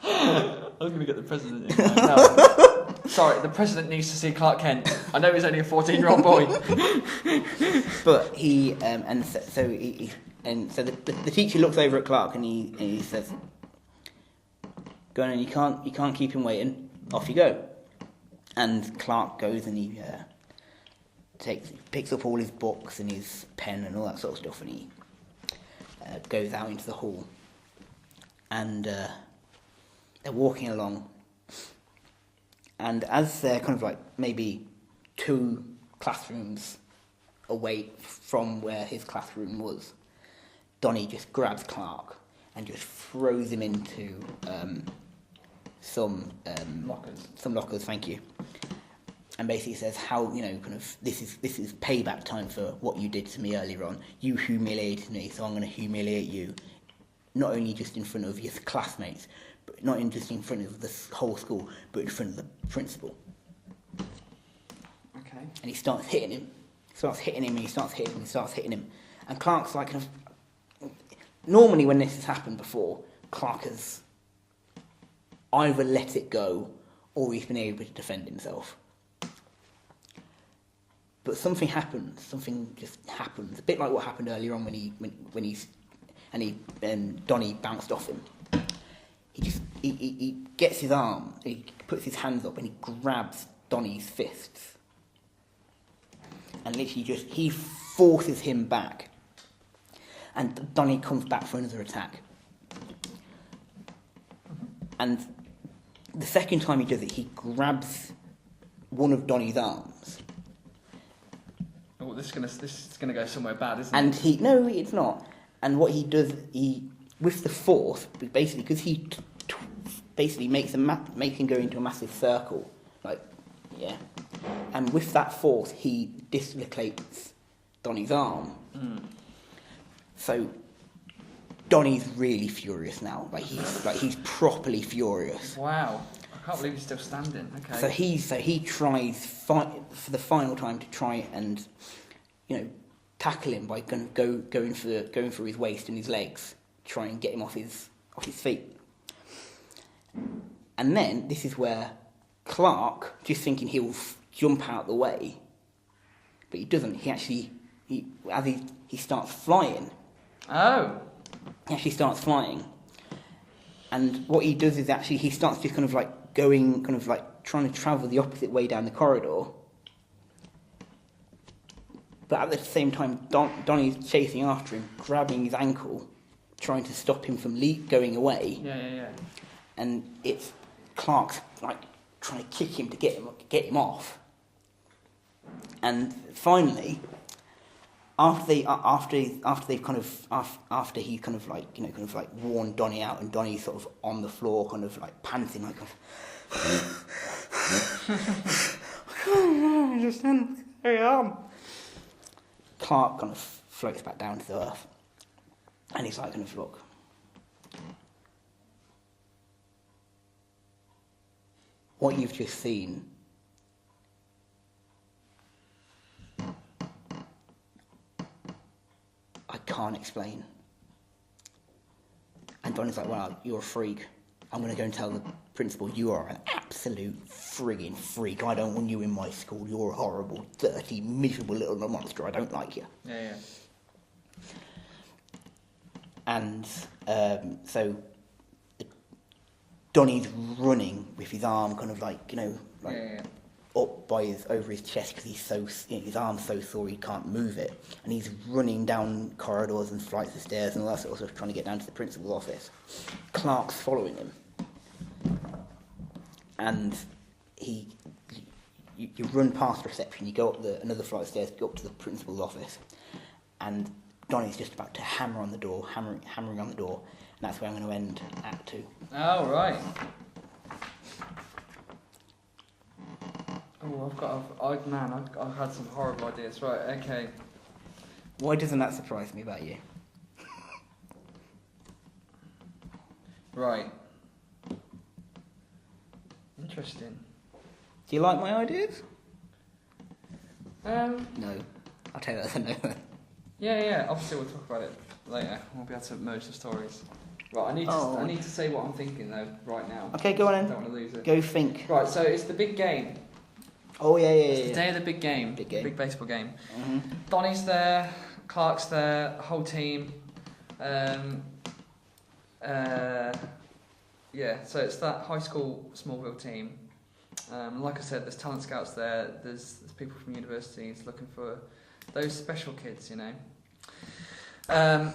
Speaker 2: I'm going to get the president in. No. Sorry, the president needs to see Clark Kent. I know he's only a 14-year-old boy.
Speaker 1: But he so the teacher looks over at Clark and he says, "Go on, and you can't keep him waiting. Off you go." And Clark goes and he picks up all his books and his pen and all that sort of stuff, and he goes out into the hall. And they're walking along, and as they're kind of like maybe 2 classrooms away from where his classroom was, Donny just grabs Clark and just throws him into some lockers. Thank you. And basically says, "How kind of this is payback time for what you did to me earlier on. You humiliated me, so I'm going to humiliate you, not only just in front of your classmates, but not just in front of the whole school, but in front of the principal."
Speaker 2: Okay.
Speaker 1: And he starts hitting him. And Clark's like, kind of, normally when this has happened before,
Speaker 3: Clark has either let it go or he's been able to defend himself. But something happens. Something just happens. A bit like what happened earlier on when Donnie bounced off him. He gets his arm, he puts his hands up and he grabs Donnie's fists. And literally he forces him back. And Donnie comes back for another attack. And the second time he does it, he grabs one of Donnie's arms.
Speaker 2: Oh, this is gonna go somewhere bad, isn't
Speaker 3: it? No, it's not. And what he does, with the force, basically, because he basically makes him go into a massive circle, and with that force, he dislocates Donnie's arm.
Speaker 2: Mm.
Speaker 3: So Donnie's really furious now. He's properly furious.
Speaker 2: Wow. I can't believe he's still standing. Okay.
Speaker 3: So he tries for the final time to try and, tackle him by going for his waist and his legs, try and get him off his feet. And then this is where Clark, just thinking he'll jump out the way, but he doesn't. As he starts flying.
Speaker 2: Oh.
Speaker 3: He actually starts flying, and what he does is actually he starts just trying to travel the opposite way down the corridor. But at the same time, Donnie's chasing after him, grabbing his ankle, trying to stop him from going away.
Speaker 2: Yeah.
Speaker 3: And it's Clark's trying to kick him to get him off. And finally, after he worn Donnie out and Donnie's sort of on the floor, panting, just carry on. Clark kind of floats back down to the earth, and he's look. What you've just seen I can't explain. And Donnie's like, well, you're a freak. I'm going to go and tell the principal you are an absolute frigging freak. I don't want you in my school. You're a horrible, dirty, miserable little monster. I don't like you.
Speaker 2: Yeah.
Speaker 3: And so Donnie's running with his arm up over his chest because his arm's so sore he can't move it, and he's running down corridors and flights of stairs and all that sort of stuff, trying to get down to the principal's office. Clark's following him, and you run past reception, you go up another flight of stairs, go up to the principal's office, and Donnie's just about to hammer on the door, hammering on the door, and that's where I'm going to end Act 2.
Speaker 2: Oh, right. Oh, I've had some horrible ideas. Right, okay.
Speaker 3: Why doesn't that surprise me about you?
Speaker 2: Right. Interesting.
Speaker 3: Do you like my ideas?
Speaker 2: No.
Speaker 3: I'll tell you that. No.
Speaker 2: Yeah. Obviously, we'll talk about it later. We'll be able to merge the stories. Right, I need to say what I'm thinking though right now.
Speaker 3: Okay, go on then.
Speaker 2: I don't want to lose it.
Speaker 3: Go think.
Speaker 2: Right, so it's the big game.
Speaker 3: Oh yeah.
Speaker 2: It's the day of the big game. Big baseball game.
Speaker 3: Mm-hmm.
Speaker 2: Donnie's there, Clark's there, the whole team. So it's that high school Smallville team. Like I said, there's talent scouts there. There's people from universities looking for those special kids, And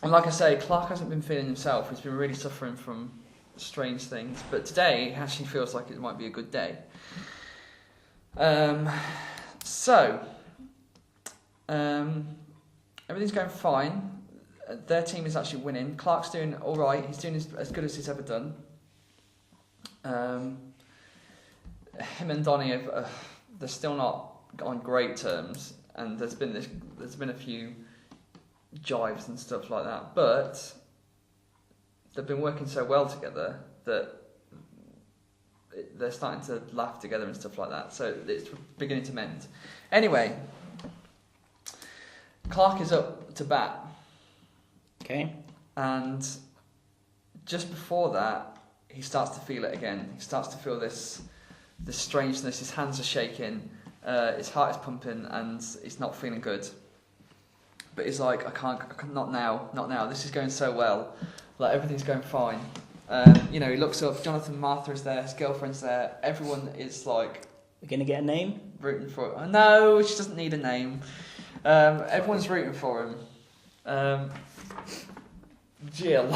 Speaker 2: like I say, Clark hasn't been feeling himself. He's been really suffering from strange things. But today, it actually feels like it might be a good day. Everything's going fine. Their team is actually winning. Clark's doing all right. He's doing as good as he's ever done. Him and Donnie they're still not on great terms, and there's been a few jives and stuff like that. But they've been working so well together that they're starting to laugh together and stuff like that. So it's beginning to mend. Anyway, Clark is up to bat.
Speaker 3: Okay.
Speaker 2: And just before that, he starts to feel it again. He starts to feel this strangeness. His hands are shaking, his heart is pumping, and he's not feeling good. But he's like, I can't, not now. This is going so well, like everything's going fine. He looks up. Jonathan, Martha is there. His girlfriend's there. Everyone is like,
Speaker 3: We're gonna get a name.
Speaker 2: rooting for her. No, she doesn't need a name. Everyone's rooting for him. Jill.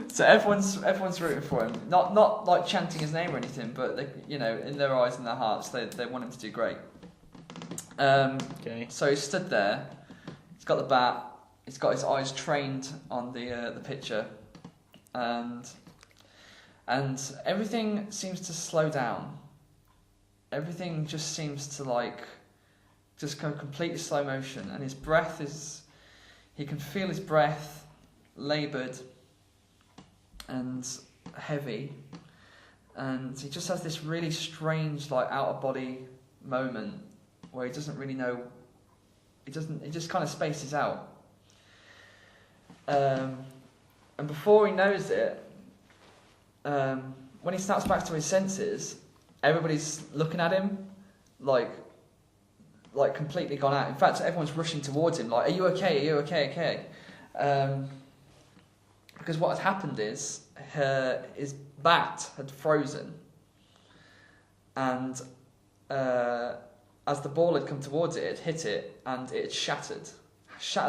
Speaker 2: So everyone's rooting for him. Not like chanting his name or anything, but they, in their eyes and their hearts, they want him to do great.
Speaker 3: Okay.
Speaker 2: So he's stood there. He's got the bat. He's got his eyes trained on the pitcher, and everything seems to slow down. Everything just seems to just go completely slow motion, and his breath is. He can feel his breath laboured and heavy, and he just has this really strange, out of body moment where he doesn't really know. He just kind of spaces out. And before he knows it, when he snaps back to his senses, everybody's looking at him like completely gone out. In fact, everyone's rushing towards him like, are you okay? Are you okay? Because what had happened is his bat had frozen, and as the ball had come towards it, it hit it, and it had shattered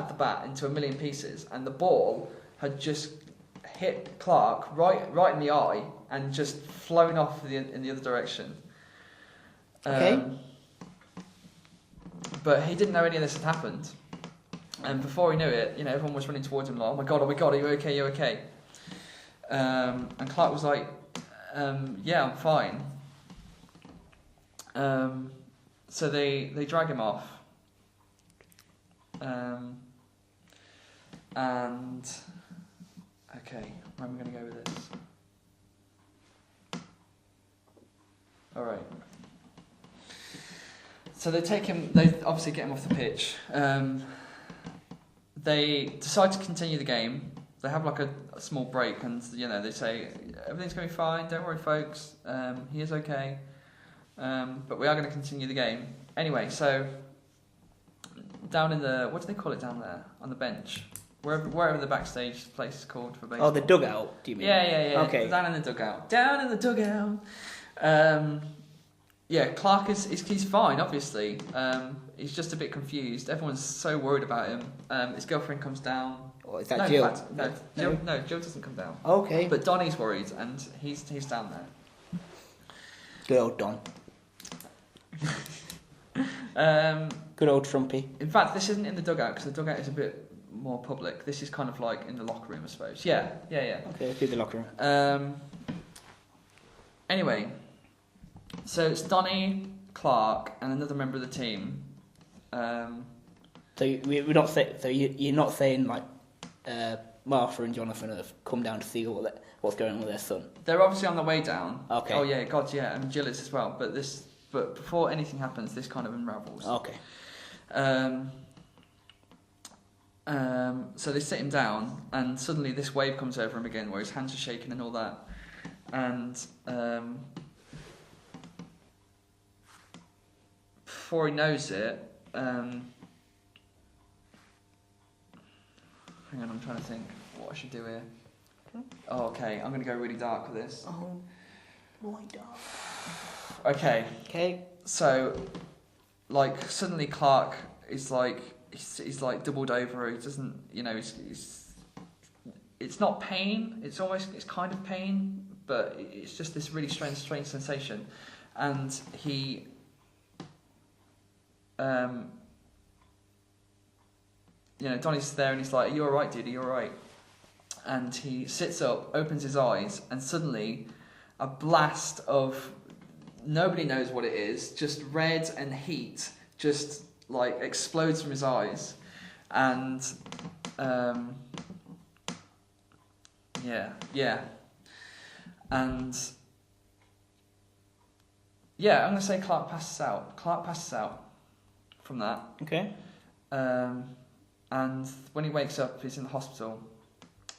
Speaker 2: the bat into a million pieces, and the ball had just hit Clark right in the eye and just flown off in the other direction.
Speaker 3: Okay.
Speaker 2: But he didn't know any of this had happened, and before he knew it, everyone was running towards him like, "Oh my god, are you okay? Are you okay?" And Clark was like, "Yeah, I'm fine." So they drag him off, and okay, where am I going to go with this? All right. So they take him. They obviously get him off the pitch. They decide to continue the game. They have a small break, and they say everything's going to be fine. Don't worry, folks. He is okay. But we are going to continue the game anyway. So down in the, what do they call it down there on the bench? Wherever the backstage place is called for baseball.
Speaker 3: Oh, the dugout. Do you mean?
Speaker 2: Yeah.
Speaker 3: Okay.
Speaker 2: Down in the dugout. Yeah, Clark he's fine, obviously. He's just a bit confused. Everyone's so worried about him. His girlfriend comes down.
Speaker 3: Oh, is that Jill?
Speaker 2: Jill doesn't come down.
Speaker 3: Okay.
Speaker 2: But Donnie's worried, and he's down there.
Speaker 3: Good old Don. Good old Trumpy.
Speaker 2: In fact, this isn't in the dugout, because the dugout is a bit more public. This is kind of like in the locker room, I suppose. Yeah.
Speaker 3: Okay, through the locker room.
Speaker 2: Anyway, so it's Donnie, Clark, and another member of the team.
Speaker 3: So we're not saying. So you're not saying Martha and Jonathan have come down to see what's going on with their son.
Speaker 2: They're obviously on the way down.
Speaker 3: Okay.
Speaker 2: Oh yeah, God, yeah, and Jill is as well. But before anything happens, this kind of unravels.
Speaker 3: Okay.
Speaker 2: So they sit him down, and suddenly this wave comes over him again, where his hands are shaking and all that, and before he knows it, hang on, I'm trying to think what I should do here. Oh, okay, I'm going to go really dark with this.
Speaker 3: Oh, why dark?
Speaker 2: Okay.
Speaker 3: Okay.
Speaker 2: So, suddenly Clark is he's doubled over. He doesn't, it's not pain. It's kind of pain, but it's just this really strange sensation. And he, Donnie's there, and he's like, "Are you all right, dude? Are you all right?" And he sits up, opens his eyes, and suddenly, a blast of nobody knows what it is, just red and heat, just explodes from his eyes, and and I'm gonna say Clark passes out from that.
Speaker 3: Okay.
Speaker 2: And when he wakes up, he's in the hospital,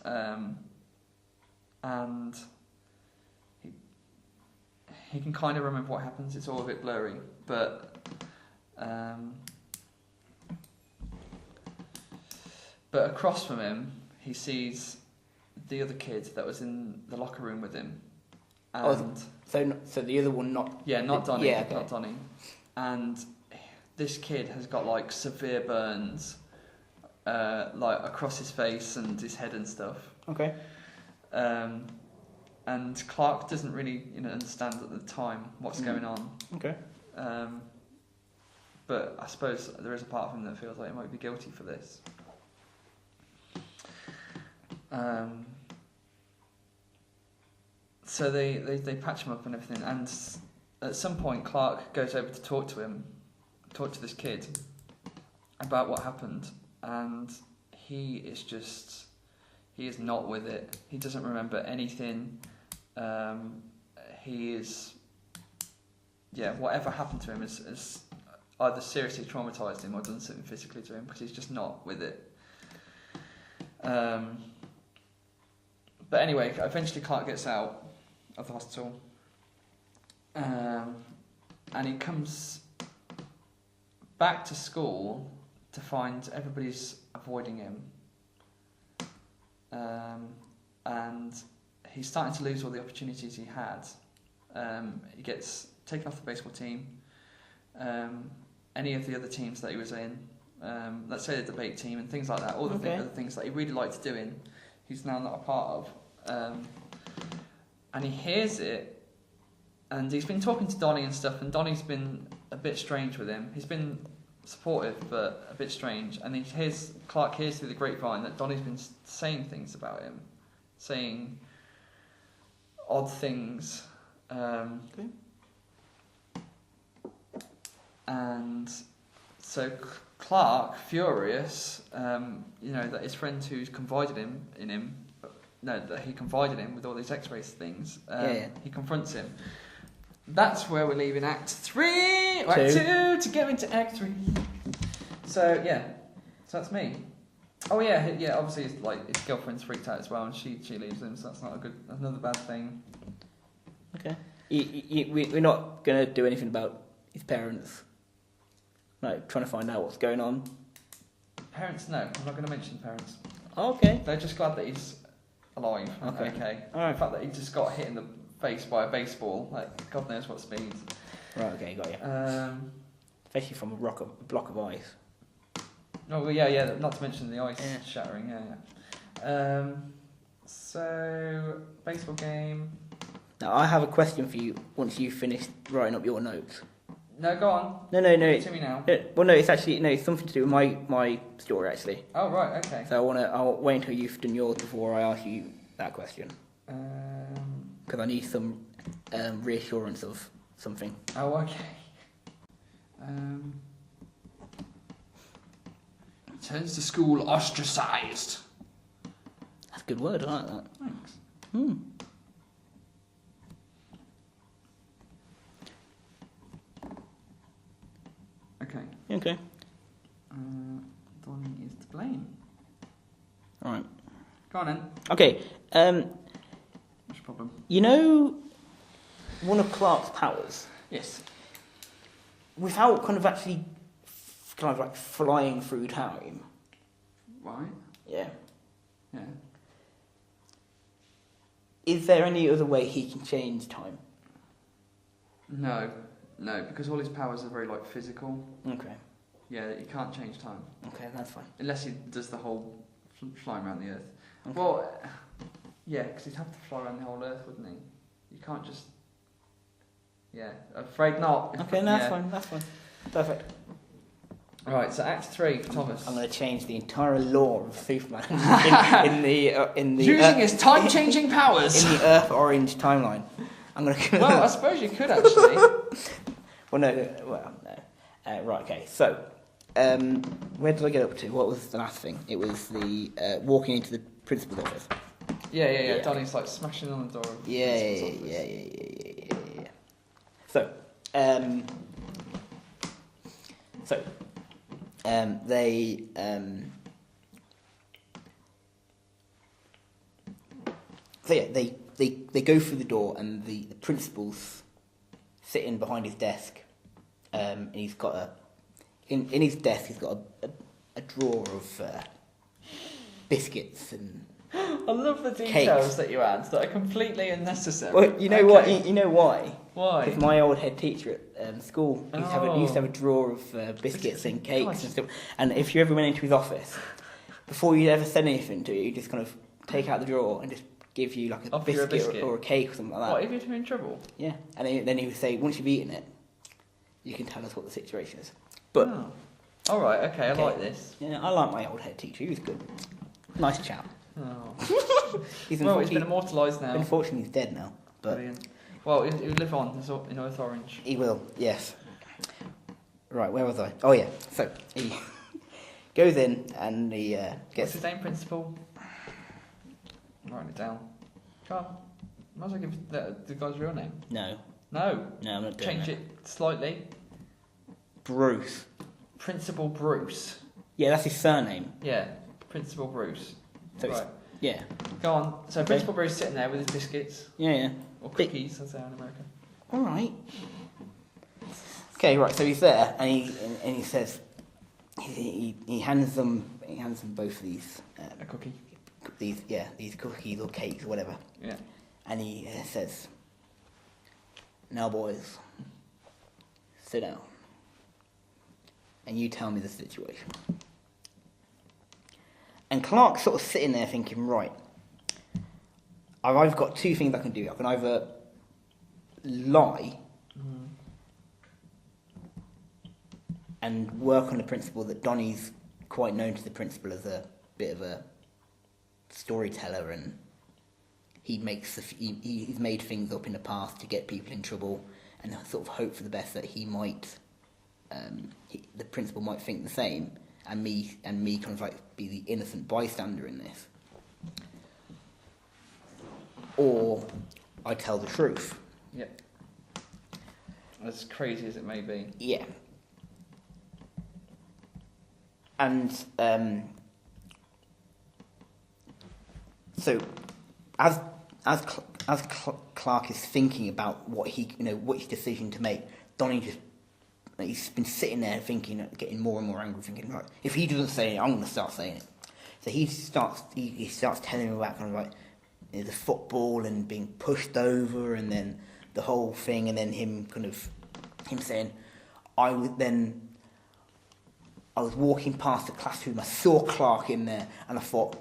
Speaker 2: and he can kind of remember what happens. It's all a bit blurry, but across from him, he sees the other kid that was in the locker room with him, and
Speaker 3: so the other one not
Speaker 2: not Donnie,
Speaker 3: yeah, okay.
Speaker 2: not Donnie, and this kid has got like severe burns, like across his face and his head and stuff.
Speaker 3: Okay.
Speaker 2: And Clark doesn't really, understand at the time what's going on.
Speaker 3: Okay.
Speaker 2: But I suppose there is a part of him that feels like he might be guilty for this. So they patch him up and everything, and at some point Clark goes over to talk to this kid about what happened, and he is not with it. He doesn't remember anything. He is, whatever happened to him has either seriously traumatised him or done something physically to him, because he's just not with it. But anyway, eventually Clark gets out of the hospital, and he comes back to school to find everybody's avoiding him, and he's starting to lose all the opportunities he had. He gets taken off the baseball team, any of the other teams that he was in, let's say the debate team and things like that, all the other things that he really liked doing, he's now not a part of. And he hears it, and he's been talking to Donnie and stuff, and Donnie's been a bit strange with him. He's been supportive, but a bit strange. And Clark hears through the grapevine that Donnie's been saying things about him, saying odd things. And so Clark, furious, that his friend who's confided that he confided in with all these X-rays things, he confronts him. That's where we're leaving Act 3, or Act 2, to go into Act 3. So that's me. Oh yeah, obviously it's like his girlfriend's freaked out as well, and she leaves him, so that's not another bad thing.
Speaker 3: Okay. We're not going to do anything about his parents, like trying to find out what's going on.
Speaker 2: Parents, no, I'm not going to mention parents.
Speaker 3: Okay.
Speaker 2: They're just glad that he's alive. Okay.
Speaker 3: All right.
Speaker 2: The fact that he just got hit in the face by a baseball, like God knows what speed.
Speaker 3: Right. Okay. Got you. Especially from a block of ice.
Speaker 2: Oh well, yeah. Not to mention the ice shattering. Yeah. So baseball game.
Speaker 3: Now I have a question for you. Once you've finished writing up your notes.
Speaker 2: No, go on.
Speaker 3: No.
Speaker 2: To me now.
Speaker 3: Well, no. It's actually it's something to do with my story actually.
Speaker 2: Oh right. Okay.
Speaker 3: So I'll wait until you've done yours before I ask you that question. Because I need some reassurance of something.
Speaker 2: Oh okay. Returns to school ostracised.
Speaker 3: That's a good word. I like that.
Speaker 2: Thanks. Okay. Donnie is to blame.
Speaker 3: All right.
Speaker 2: Go on then.
Speaker 3: Okay.
Speaker 2: What's your problem?
Speaker 3: You know, one of Clark's powers.
Speaker 2: Yes.
Speaker 3: Without kind of actually, kind of like flying through time.
Speaker 2: Right.
Speaker 3: Yeah.
Speaker 2: Yeah.
Speaker 3: Is there any other way he can change time?
Speaker 2: No, because all his powers are very like physical.
Speaker 3: Okay.
Speaker 2: Yeah, he can't change time.
Speaker 3: Okay, that's fine.
Speaker 2: Unless he does the whole flying around the Earth.
Speaker 3: Okay.
Speaker 2: Well, yeah, because he'd have to fly around the whole Earth, wouldn't he? You can't just. Yeah, afraid not.
Speaker 3: Okay, no, that's fine. Perfect.
Speaker 2: Right, so Act 3 for Thomas.
Speaker 3: I'm going to change the entire lore of Superman in the
Speaker 2: using his time-changing powers
Speaker 3: in the Earth Orange timeline. I'm going to.
Speaker 2: Well, I suppose you could actually.
Speaker 3: No. Right. Okay. So, where did I get up to? What was the last thing? It was the walking into the principal's office.
Speaker 2: Yeah. Donnie's like smashing on the door. Of the principal's office.
Speaker 3: Yeah. So, they So yeah, they go through the door, and the principal's sitting behind his desk. And he's got in his desk. He's got a drawer of biscuits and.
Speaker 2: I love the details
Speaker 3: Cakes.
Speaker 2: that you add that are completely unnecessary.
Speaker 3: Well, you know what? You know why?
Speaker 2: Why?
Speaker 3: Because my old head teacher at school used to have a drawer of biscuits and cakes
Speaker 2: Gosh.
Speaker 3: and stuff. And if you ever went into his office, before you ever said anything to you, you just kind of take out the drawer and just give you like a
Speaker 2: Offer you a
Speaker 3: biscuit,
Speaker 2: biscuit.
Speaker 3: Or a cake or something like that.
Speaker 2: What, if you're in trouble?
Speaker 3: Yeah, and then he would say, once you've eaten it, you can tell us what the situation is. But
Speaker 2: Oh. All right, okay,
Speaker 3: Okay.
Speaker 2: I like this.
Speaker 3: yeah, I like my old head teacher. He was good, nice chap.
Speaker 2: Oh.
Speaker 3: He's
Speaker 2: Well, it's been immortalised now.
Speaker 3: unfortunately he's dead now, but
Speaker 2: Brilliant. Well, he'll live on in Earth Orange.
Speaker 3: he will. Yes. Right, where was I? Oh yeah. So he goes in and he
Speaker 2: What's
Speaker 3: gets.
Speaker 2: his name, Principal? I'm writing it down. Come on. Might as well give the guy's real name.
Speaker 3: No,
Speaker 2: No.
Speaker 3: I'm not doing
Speaker 2: Change
Speaker 3: it.
Speaker 2: it slightly.
Speaker 3: Bruce.
Speaker 2: Principal Bruce.
Speaker 3: Yeah, that's his surname.
Speaker 2: Yeah, Principal Bruce.
Speaker 3: So it's-
Speaker 2: Right.
Speaker 3: Yeah.
Speaker 2: Go on. So
Speaker 3: Okay.
Speaker 2: Principal Bruce sitting there with his biscuits.
Speaker 3: Yeah, yeah.
Speaker 2: Or cookies, as they are in America.
Speaker 3: All right. Okay, right. So he's there, and he says he hands them both of these
Speaker 2: A cookie.
Speaker 3: these cookies or cakes or whatever,
Speaker 2: Yeah.
Speaker 3: and he says, "Now, boys, sit down, and you tell me the situation." And Clark's sort of sitting there thinking, right, I've got two things I can do. I can either lie and work on the principle that Donnie's quite known to the principal as a bit of a storyteller, and he's made things up in the past to get people in trouble, and sort of hope for the best that he might, the principal might think the same, and me kind of like be the innocent bystander in this, or I tell the truth.
Speaker 2: Yeah. As crazy as it may be.
Speaker 3: Yeah. And so, as Clark is thinking about which decision to make, Donnie he's been sitting there thinking, getting more and more angry, thinking, right, if he doesn't say it, I'm going to start saying it. So he starts telling him about kind of like the football and being pushed over, and then the whole thing, and then him saying, I was walking past the classroom, I saw Clark in there, and I thought,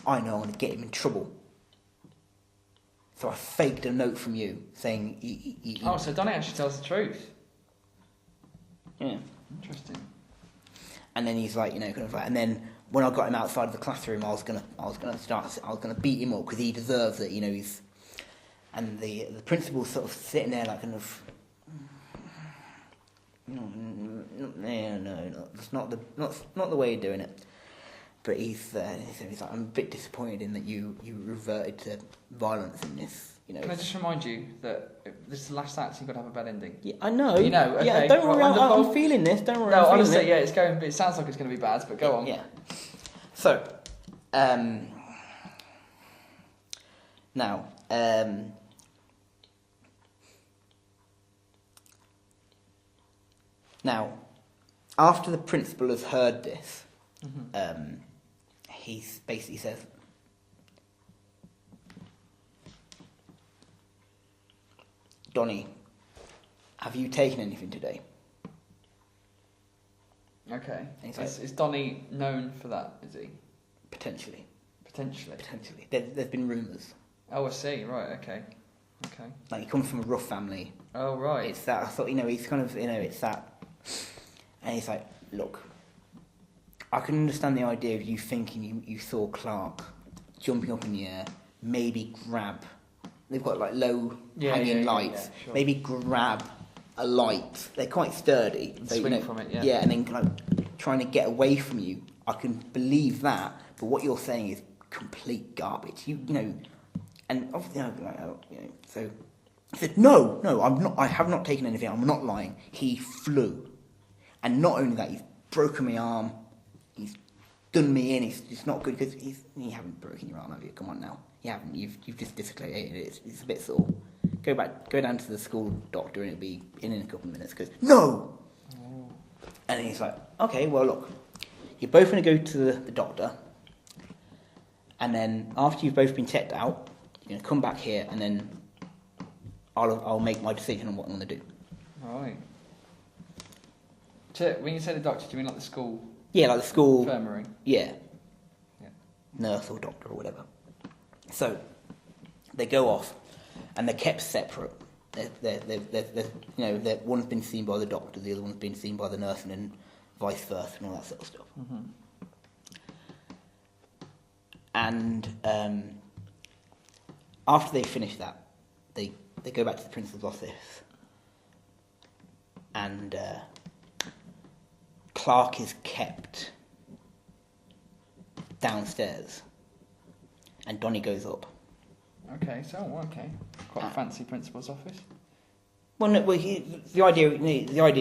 Speaker 3: I know I'm going to get him in trouble. So I faked a note from you saying he
Speaker 2: Oh, so Donnie actually tells the truth.
Speaker 3: yeah.
Speaker 2: Interesting.
Speaker 3: And then he's like, and then when I got him outside of the classroom, I was gonna beat him up because he deserves it, he's. And the principal's sort of sitting there like kind of. No, that's not the way you're doing it. But he's like, I'm a bit disappointed in that you reverted to violence in this.
Speaker 2: Can I just remind you that this is the last act, so you've got to have a bad ending.
Speaker 3: Yeah, I know.
Speaker 2: You know,
Speaker 3: Yeah,
Speaker 2: okay,
Speaker 3: don't worry.
Speaker 2: right,
Speaker 3: I'm feeling this. Don't worry.
Speaker 2: No,
Speaker 3: I'm feeling
Speaker 2: honestly,
Speaker 3: it.
Speaker 2: yeah, it's going. It sounds like it's going to be bad, but go on.
Speaker 3: Yeah. So, now, after the principal has heard this, he basically says, Donnie, have you taken anything today?
Speaker 2: Okay.
Speaker 3: He's like-
Speaker 2: Is Donnie known for that? Is he
Speaker 3: Potentially.
Speaker 2: potentially?
Speaker 3: There's been rumours.
Speaker 2: Oh, I see. Right. Okay. Okay.
Speaker 3: Like, he comes from a rough family.
Speaker 2: Oh, right.
Speaker 3: It's that, I thought, he's kind of, it's that. And he's like, look, I can understand the idea of you thinking you saw Clark jumping up in the air, maybe grab, they've got like low hanging lights,
Speaker 2: sure.
Speaker 3: maybe grab a light, they're quite sturdy.
Speaker 2: And
Speaker 3: so,
Speaker 2: swing from it, yeah.
Speaker 3: Yeah, and then kind of trying to get away from you. I can believe that, but what you're saying is complete garbage. And obviously, so he said, no, I'm not. I have not taken anything. I'm not lying. He flew, and not only that, he's broken my arm. He's done me in. It's not good because you haven't broken your arm, have you? Come on now. You haven't. You've just dislocated it. It's a bit sore. Go down to the school doctor, and it'll be in a couple of minutes. Goes, no.
Speaker 2: Oh.
Speaker 3: And he's like, okay, well look, you're both going to go to the doctor, and then after you've both been checked out, you're going to come back here, and then I'll make my decision on what I'm going to do.
Speaker 2: Right. So when you say the doctor, do you mean like the school?
Speaker 3: Yeah, like the school.
Speaker 2: Infirmary.
Speaker 3: Yeah.
Speaker 2: Yeah.
Speaker 3: Nurse or doctor or whatever. So they go off, and they're kept separate. One's been seen by the doctor, the other one's been seen by the nurse, and then vice versa, and all that sort of stuff.
Speaker 2: Mm-hmm.
Speaker 3: And after they finish that, they go back to the principal's office, and Clark is kept downstairs, and Donnie goes up.
Speaker 2: Okay, quite a fancy principal's office.
Speaker 3: Well, no, the idea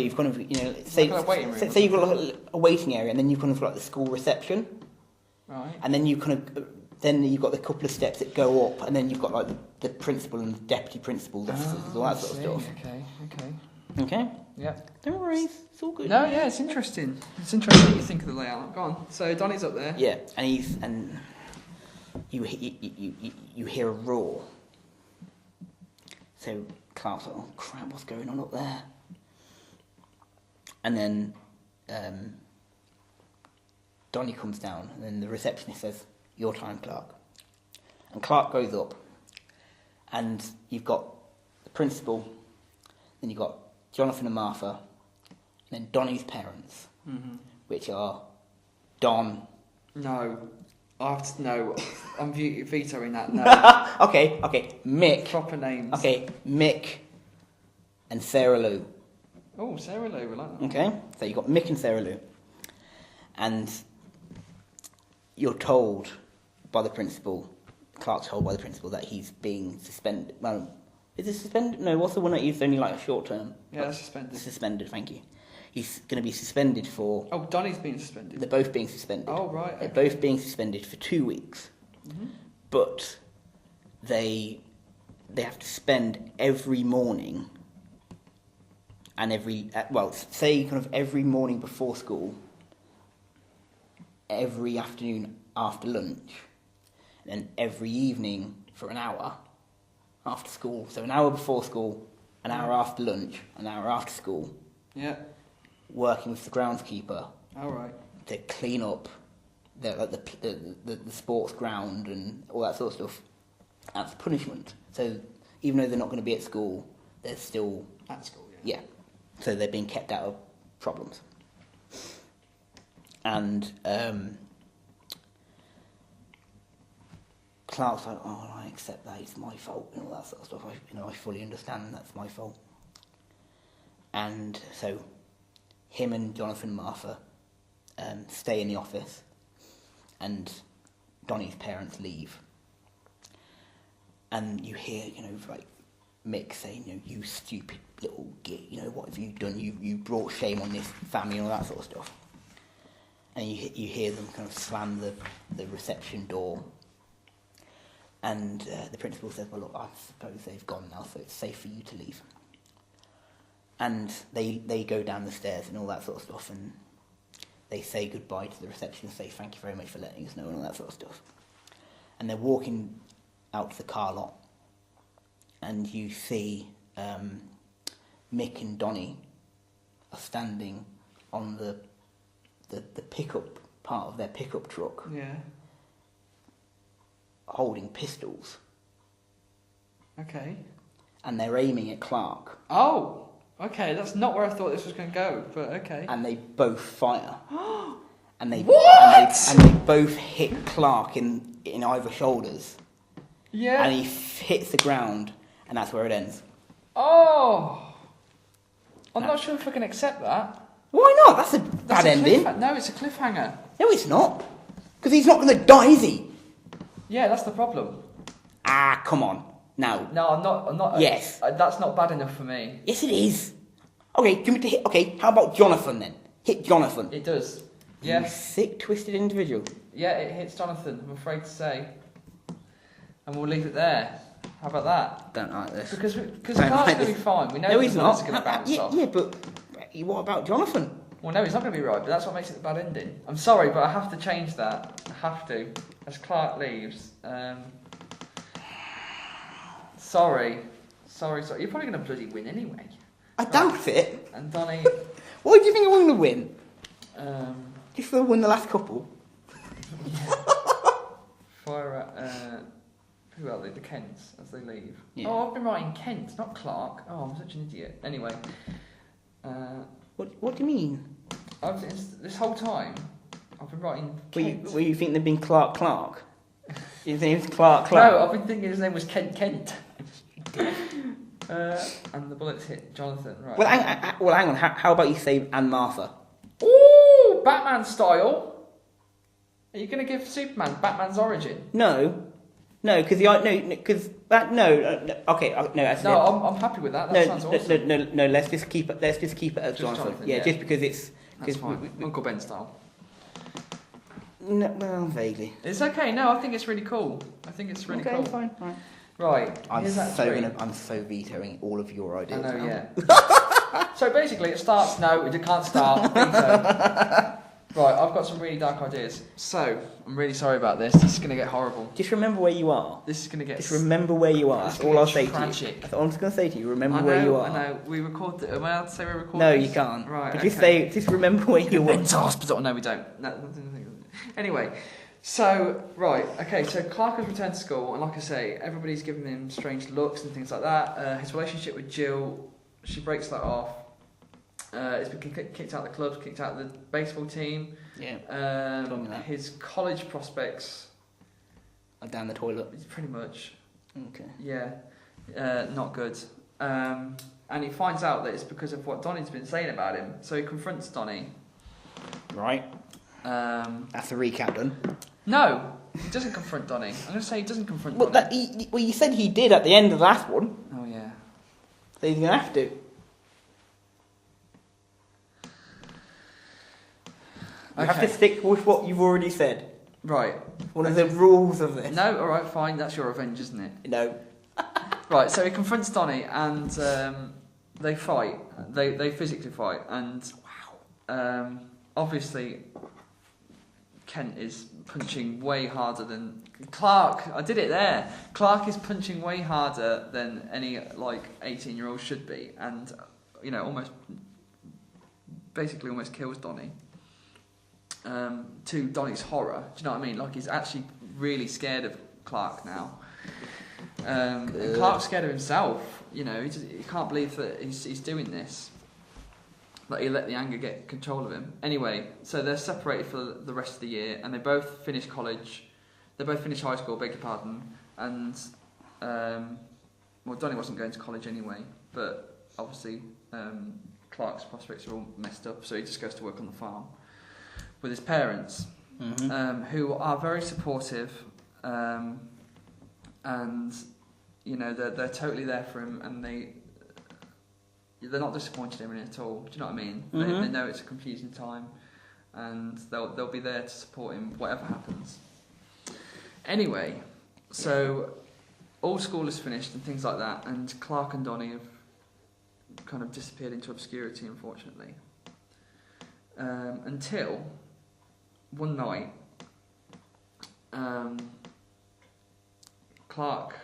Speaker 3: you've kind of, say
Speaker 2: like a waiting room.
Speaker 3: Say you've got like a waiting area, and then you've kind of got like the school reception,
Speaker 2: Right.
Speaker 3: and then you've got the couple of steps that go up, and then you've got like the principal and the deputy principal's offices, all that sort of stuff.
Speaker 2: Okay.
Speaker 3: Okay.
Speaker 2: Yeah.
Speaker 3: Don't worry, it's all good.
Speaker 2: No, yeah, it's interesting. It's interesting you think of the layout. Go on. So Donnie's up there.
Speaker 3: Yeah, and you hear a roar. So Clark's like, oh crap, what's going on up there? And then Donnie comes down, and then the receptionist says, your time, Clark. And Clark goes up, and you've got the principal, then you've got Jonathan and Martha, and then Donnie's parents, which are Don.
Speaker 2: No. No. I'm vetoing that. No.
Speaker 3: Okay, Mick.
Speaker 2: Proper names.
Speaker 3: Okay, Mick and Sarah Lou.
Speaker 2: Oh, Sarah Lou, we like that.
Speaker 3: Okay, so you've got Mick and Sarah Lou. And you're told by the principal, Clark's told by the principal, that he's being suspended. Well, is it suspended? No, what's the one that is only like a short term?
Speaker 2: Yeah, suspended.
Speaker 3: Suspended, thank you. He's going to be suspended for...
Speaker 2: Oh, Donnie's being suspended.
Speaker 3: They're both being suspended.
Speaker 2: Oh, right. Okay.
Speaker 3: They're both being suspended for 2 weeks.
Speaker 2: Mm-hmm.
Speaker 3: But they have to spend every morning and say kind of every morning before school, every afternoon after lunch, and then every evening for an hour after school. So an hour before school, an hour after lunch, an hour after school.
Speaker 2: Yeah.
Speaker 3: Working with the groundskeeper.
Speaker 2: All right.
Speaker 3: To clean up the sports ground and all that sort of stuff. That's punishment. So even though they're not going to be at school, they're still...
Speaker 2: At school, yeah.
Speaker 3: Yeah. So they're being kept out of problems. And Clark's like, oh, I accept that, it's my fault, and all that sort of stuff. I fully understand that's my fault. And so him and Jonathan and Martha stay in the office, and Donnie's parents leave. And you hear, like Mick saying, you stupid little git, what have you done? You brought shame on this family and all that sort of stuff. And you hear them kind of slam the reception door. And the principal says, well, look, I suppose they've gone now, so it's safe for you to leave. And they go down the stairs and all that sort of stuff, and they say goodbye to the receptionist, say thank you very much for letting us know and all that sort of stuff. And they're walking out to the car lot, and you see Mick and Donnie are standing on the pickup part of their pickup truck,
Speaker 2: Yeah.
Speaker 3: holding pistols,
Speaker 2: Okay.
Speaker 3: and they're aiming at Clark.
Speaker 2: Oh. Okay, that's not where I thought this was going to go, but okay.
Speaker 3: And they both fire. And they
Speaker 2: What?
Speaker 3: And they both hit Clark in either shoulders.
Speaker 2: Yeah.
Speaker 3: And he hits the ground, and that's where it ends.
Speaker 2: Oh. I'm not sure if I can accept that.
Speaker 3: Why not? That's a bad ending.
Speaker 2: No, it's a cliffhanger.
Speaker 3: No, it's not. Because he's not going to die, is he?
Speaker 2: Yeah, that's the problem.
Speaker 3: Ah, come on. Now.
Speaker 2: No, I'm not.
Speaker 3: Yes.
Speaker 2: That's not bad enough for me.
Speaker 3: Yes, it is. Okay, do you want me to hit... Okay, how about Jonathan, then? Hit Jonathan.
Speaker 2: It does.
Speaker 3: You
Speaker 2: Yeah.
Speaker 3: sick, twisted individual.
Speaker 2: Yeah, it hits Jonathan, I'm afraid to say. and we'll leave it there. How about that?
Speaker 3: Don't like this.
Speaker 2: Because
Speaker 3: Don't
Speaker 2: Clark's
Speaker 3: like
Speaker 2: going to be
Speaker 3: this.
Speaker 2: fine. We know
Speaker 3: No,
Speaker 2: the
Speaker 3: he's
Speaker 2: bullets
Speaker 3: not.
Speaker 2: are going to bounce
Speaker 3: Yeah,
Speaker 2: off.
Speaker 3: yeah, but what about Jonathan?
Speaker 2: Well, no, he's not going to be right, but that's what makes it a bad ending. I'm sorry, but I have to change that. I have to. As Clark leaves. Sorry. You're probably going to bloody win anyway.
Speaker 3: I doubt it.
Speaker 2: And Donny...
Speaker 3: Why do you think I'm going to win?
Speaker 2: um,
Speaker 3: Just for win the last couple.
Speaker 2: fire at... who are they? The Kents, as they leave.
Speaker 3: Yeah.
Speaker 2: Oh, I've been writing Kent, not Clark. Oh, I'm such an idiot. Anyway.
Speaker 3: What do you mean?
Speaker 2: This whole time, I've been writing Kent.
Speaker 3: Were you think they've been Clark? You think it's Clark?
Speaker 2: No, I've been thinking his name was Kent. And the bullets hit Jonathan, right.
Speaker 3: Well, hang on. How about you say Anne Martha?
Speaker 2: Ooh, Batman style. Are you going to give Superman Batman's origin?
Speaker 3: No, because okay, no. Actually,
Speaker 2: No, I'm happy with that. That sounds awesome.
Speaker 3: No. Let's just keep it as
Speaker 2: Just
Speaker 3: Jonathan.
Speaker 2: Jonathan,
Speaker 3: Yeah,
Speaker 2: yeah.
Speaker 3: just because it's
Speaker 2: That's fine. Uncle Ben style.
Speaker 3: No, well, vaguely.
Speaker 2: It's okay. No, I think it's really cool. I think it's really cool.
Speaker 3: Fine.
Speaker 2: Right. Here's that tree.
Speaker 3: I'm so vetoing all of your
Speaker 2: I
Speaker 3: ideas.
Speaker 2: know,
Speaker 3: now.
Speaker 2: yeah. So basically, it starts. No, it can't start. Veto. Right, I've got some really dark ideas. So I'm really sorry about this. This is going to get horrible.
Speaker 3: Just remember where you are.
Speaker 2: This is going to get.
Speaker 3: Just remember where you are.
Speaker 2: It's
Speaker 3: That's
Speaker 2: gonna
Speaker 3: all I'll
Speaker 2: get
Speaker 3: say
Speaker 2: tragic.
Speaker 3: to you. That's all I'm just going to say to you. Remember
Speaker 2: I know,
Speaker 3: where you are.
Speaker 2: I know. We record. Am I allowed to say we record?
Speaker 3: No,
Speaker 2: this?
Speaker 3: you can't.
Speaker 2: Right.
Speaker 3: But
Speaker 2: okay.
Speaker 3: just remember where you are.
Speaker 2: Mental hospital. No, we don't. No. Anyway, so right, okay. So Clark has returned to school, and like I say, everybody's giving him strange looks and things like that. His relationship with Jill, she breaks that off. He's been kicked out of the club, kicked out of the baseball team.
Speaker 3: Yeah.
Speaker 2: His college prospects
Speaker 3: Are down the toilet.
Speaker 2: pretty much,
Speaker 3: Okay.
Speaker 2: yeah, not good. And he finds out that it's because of what Donnie's been saying about him. So he confronts Donnie.
Speaker 3: Right. That's the recap done.
Speaker 2: No, he doesn't confront Donnie. I'm going to say he doesn't confront
Speaker 3: Well,
Speaker 2: Donnie.
Speaker 3: you said he did at the end of the last one.
Speaker 2: Oh yeah.
Speaker 3: So he's going to have to. You have to stick with what you've already said.
Speaker 2: Right.
Speaker 3: One of the rules of this.
Speaker 2: No, alright, fine. That's your revenge, isn't it?
Speaker 3: No.
Speaker 2: Right, so he confronts Donnie and they fight. They physically fight. And obviously, Kent is punching way harder than Clark. I did it there. Clark is punching way harder than any 18-year-old should be, and almost kills Donnie. To Donnie's horror, do you know what I mean? Like he's actually really scared of Clark now. And Clark's scared of himself. He can't believe that he's doing this. Like he let the anger get control of him. Anyway, so they're separated for the rest of the year, and they both finish college. They both finish high school, beg your pardon. And Donnie wasn't going to college anyway, but obviously Clark's prospects are all messed up, so he just goes to work on the farm with his parents, who are very supportive, and they're totally there for him, and they're not disappointed in him at all. Do you know what I mean? They know it's a confusing time, and they'll be there to support him whatever happens. Anyway, so all school is finished and things like that, and Clark and Donnie have kind of disappeared into obscurity, unfortunately, until one night, Clark,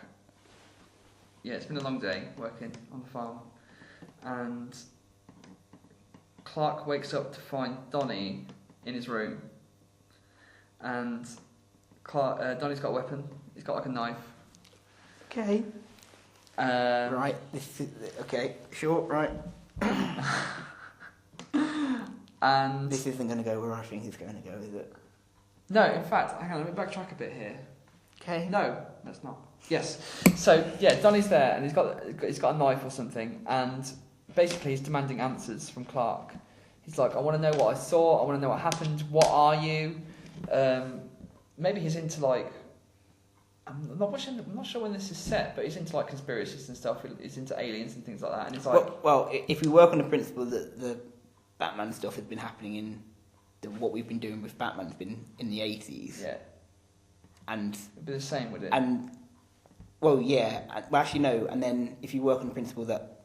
Speaker 2: it's been a long day working on the farm, and Clark wakes up to find Donnie in his room, and Donnie's got a weapon. He's got a knife.
Speaker 3: Okay. Right. This is okay. Sure. Right.
Speaker 2: And
Speaker 3: this isn't going to go where I think it's going to go, is it?
Speaker 2: No, in fact, hang on. Let me backtrack a bit here.
Speaker 3: Okay.
Speaker 2: No, that's not. Yes. So Donnie's there, and he's got a knife or something, and basically he's demanding answers from Clark. He's like, I want to know what I saw. I want to know what happened. What are you? Maybe he's into I'm not sure when this is set, but he's into conspiracies and stuff. He's into aliens and things like that. And it's
Speaker 3: well, if we work on the principle that the Batman stuff has been happening in what we've been doing with Batman has been in the 80s.
Speaker 2: Yeah.
Speaker 3: And
Speaker 2: it'd be the same with it.
Speaker 3: And Well, yeah. Well, actually, no. And then if you work on the principle that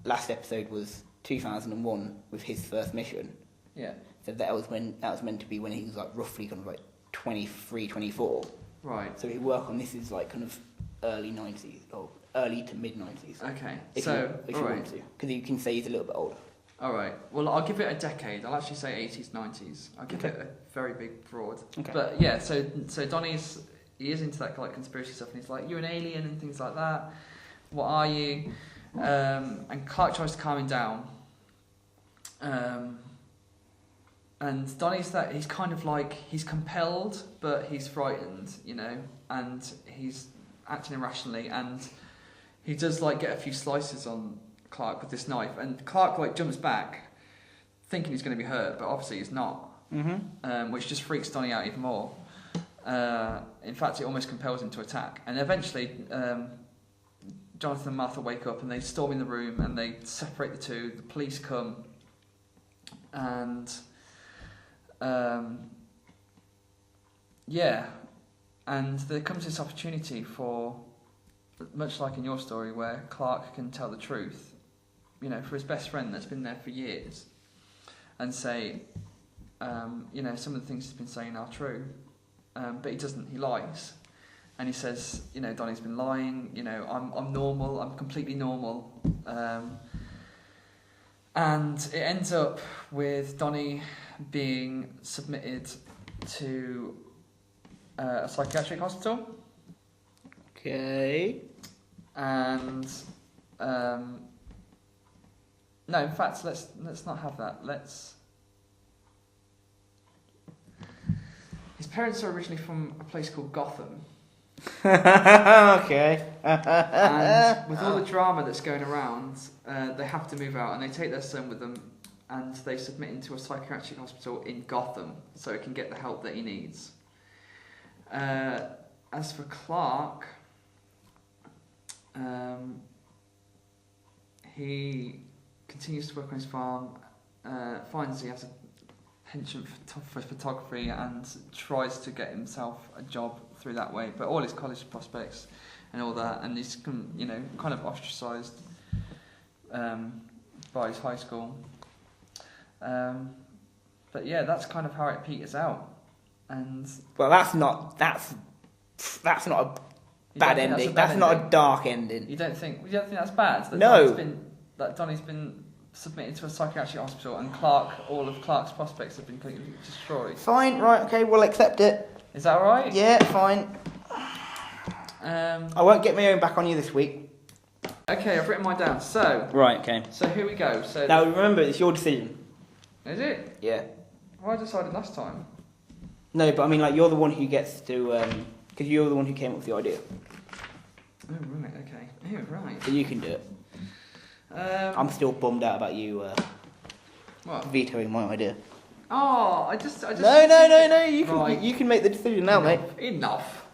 Speaker 3: last episode was 2001 with his first mission,
Speaker 2: Yeah.
Speaker 3: so that was meant to be when he was like roughly kind of like 23, 24.
Speaker 2: Right.
Speaker 3: So if you work on this is like kind of early 90s or early to mid 90s.
Speaker 2: Okay.
Speaker 3: If
Speaker 2: So,
Speaker 3: you
Speaker 2: all
Speaker 3: want
Speaker 2: right.
Speaker 3: to, because you can say he's a little bit older.
Speaker 2: All right. Well, I'll give it a decade. I'll actually say 80s, 90s. I'll give
Speaker 3: Okay.
Speaker 2: it a very big broad.
Speaker 3: Okay.
Speaker 2: But yeah, so he is into that like conspiracy stuff, and he's like, "You're an alien" and things like that. What are you? And Clark tries to calm him down. And Donnie's that he's kind of like he's compelled, but he's frightened, you know, and he's acting irrationally, and he does like get a few slices on Clark with this knife, and Clark like jumps back, thinking he's going to be hurt, but obviously he's not, which just freaks Donnie out even more. In fact, it almost compels him to attack, and eventually Jonathan and Martha wake up and they storm in the room and they separate the two. The police come, and and there comes this opportunity for, much like in your story, where Clark can tell the truth, you know, for his best friend that's been there for years, and say, you know, some of the things he's been saying are true, but he doesn't. He lies, and he says, you know, Donnie's been lying. You know, I'm normal. I'm completely normal. And it ends up with Donnie being submitted to a psychiatric hospital.
Speaker 3: Okay.
Speaker 2: And no, in fact, let's not have that. His parents are originally from a place called Gotham.
Speaker 3: Okay.
Speaker 2: And with all the drama that's going around, they have to move out, and they take their son with them, and they submit him to a psychiatric hospital in Gotham so he can get the help that he needs. As for Clark, he continues to work on his farm, finds he has a penchant for photography, and tries to get himself a job through that way. But all his college prospects and all that, and he's, you know, kind of ostracised by his high school. But yeah, that's kind of how it peters out. And
Speaker 3: well, that's not a bad ending. That's not a dark ending.
Speaker 2: You don't think that's bad? That
Speaker 3: No.
Speaker 2: Donnie's been submitted to a psychiatric hospital, and all of Clark's prospects have been completely destroyed.
Speaker 3: Fine, right, okay, we'll accept it.
Speaker 2: Is that alright?
Speaker 3: Yeah, fine. I won't get my own back on you this week.
Speaker 2: Okay, I've written mine down. So
Speaker 3: Right, okay.
Speaker 2: here we go. So
Speaker 3: Now remember, it's your decision.
Speaker 2: is it?
Speaker 3: Yeah.
Speaker 2: Well, I decided last time.
Speaker 3: No, but I mean, like, you're the one who gets to, because you're the one who came up with the idea.
Speaker 2: Oh right, okay. Oh right.
Speaker 3: So you can do it. I'm still bummed out about you
Speaker 2: What?
Speaker 3: vetoing my idea.
Speaker 2: Oh, I just.
Speaker 3: No. You can
Speaker 2: Right.
Speaker 3: you can make the decision now, mate.
Speaker 2: Enough.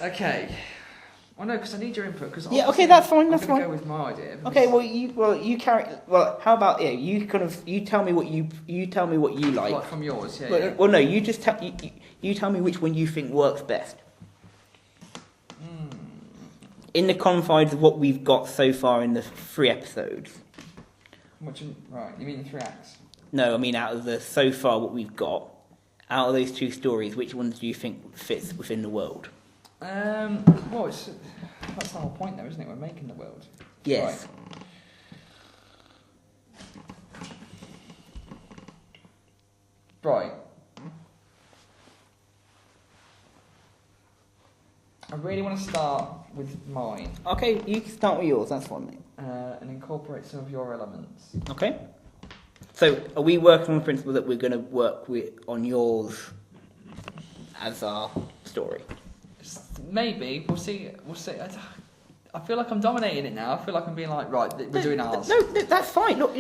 Speaker 2: Okay. Well, no, because I need your input. Cause
Speaker 3: Yeah, okay, that's fine.
Speaker 2: I'm
Speaker 3: That's
Speaker 2: gonna
Speaker 3: fine.
Speaker 2: go with my idea.
Speaker 3: Okay, you carry. Well, how about you tell me what you tell me what you like.
Speaker 2: Like from yours, yeah.
Speaker 3: Well, no, you just tell you tell me which one you think works best. In the confines of what we've got so far in the 3 episodes.
Speaker 2: Right, you mean the 3 acts?
Speaker 3: No, I mean out of the so far what we've got, out of those 2 stories, which ones do you think fits within the world?
Speaker 2: Well, that's the whole point, though, isn't it? We're making the world.
Speaker 3: Yes.
Speaker 2: Right. I really want to start with mine.
Speaker 3: Okay, you can start with yours. That's fine, mate.
Speaker 2: And incorporate some of your elements.
Speaker 3: Okay. So, are we working on the principle that we're going to work on yours as our story?
Speaker 2: Maybe we'll see. I feel like I'm dominating it now. I feel like I'm being like, right, we're doing ours.
Speaker 3: No, that's fine. Look,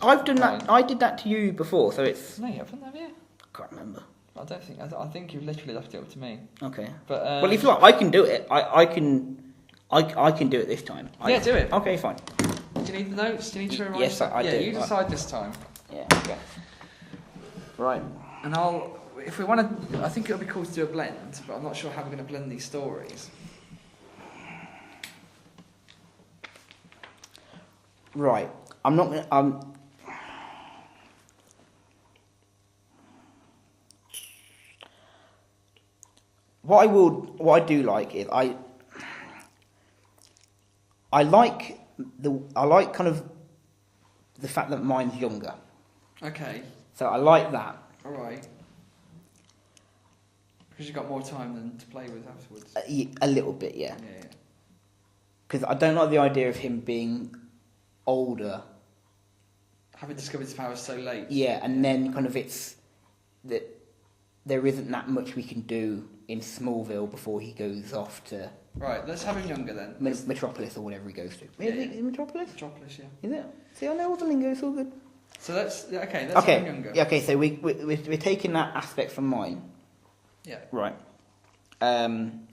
Speaker 3: I've done that. I did that to you before, so it's.
Speaker 2: No, you haven't, have you?
Speaker 3: I can't remember.
Speaker 2: I don't think. I think you've literally left it up to me.
Speaker 3: Okay.
Speaker 2: But
Speaker 3: well, if you like, I can do it. I can do it this time.
Speaker 2: Yeah, do it.
Speaker 3: Okay, fine.
Speaker 2: Do you need the notes? Do you need to remind
Speaker 3: Yes,
Speaker 2: yourself?
Speaker 3: I do.
Speaker 2: Yeah, you decide this time.
Speaker 3: Yeah. Okay. Right.
Speaker 2: And I'll if we want to, I think it would be cool to do a blend, but I'm not sure how we're going to blend these stories.
Speaker 3: Right. I'm not gonna. What I do like is I like kind of the fact that mine's younger.
Speaker 2: Okay.
Speaker 3: So I like that.
Speaker 2: All right. Because you've got more time than to play with afterwards.
Speaker 3: A little bit, yeah.
Speaker 2: Yeah.
Speaker 3: Because I don't like the idea of him being older.
Speaker 2: Having discovered his powers so late.
Speaker 3: Yeah, and then kind of it's that there isn't that much we can do in Smallville before he goes off to
Speaker 2: Right, let's have him younger then.
Speaker 3: Metropolis or whatever he goes to.
Speaker 2: Yeah,
Speaker 3: Is it Metropolis?
Speaker 2: Metropolis, yeah.
Speaker 3: Is it? See, I know all the lingo, it's all good.
Speaker 2: So let's have him younger.
Speaker 3: Yeah, okay, so we're taking that aspect from mine.
Speaker 2: Yeah.
Speaker 3: Right.
Speaker 2: In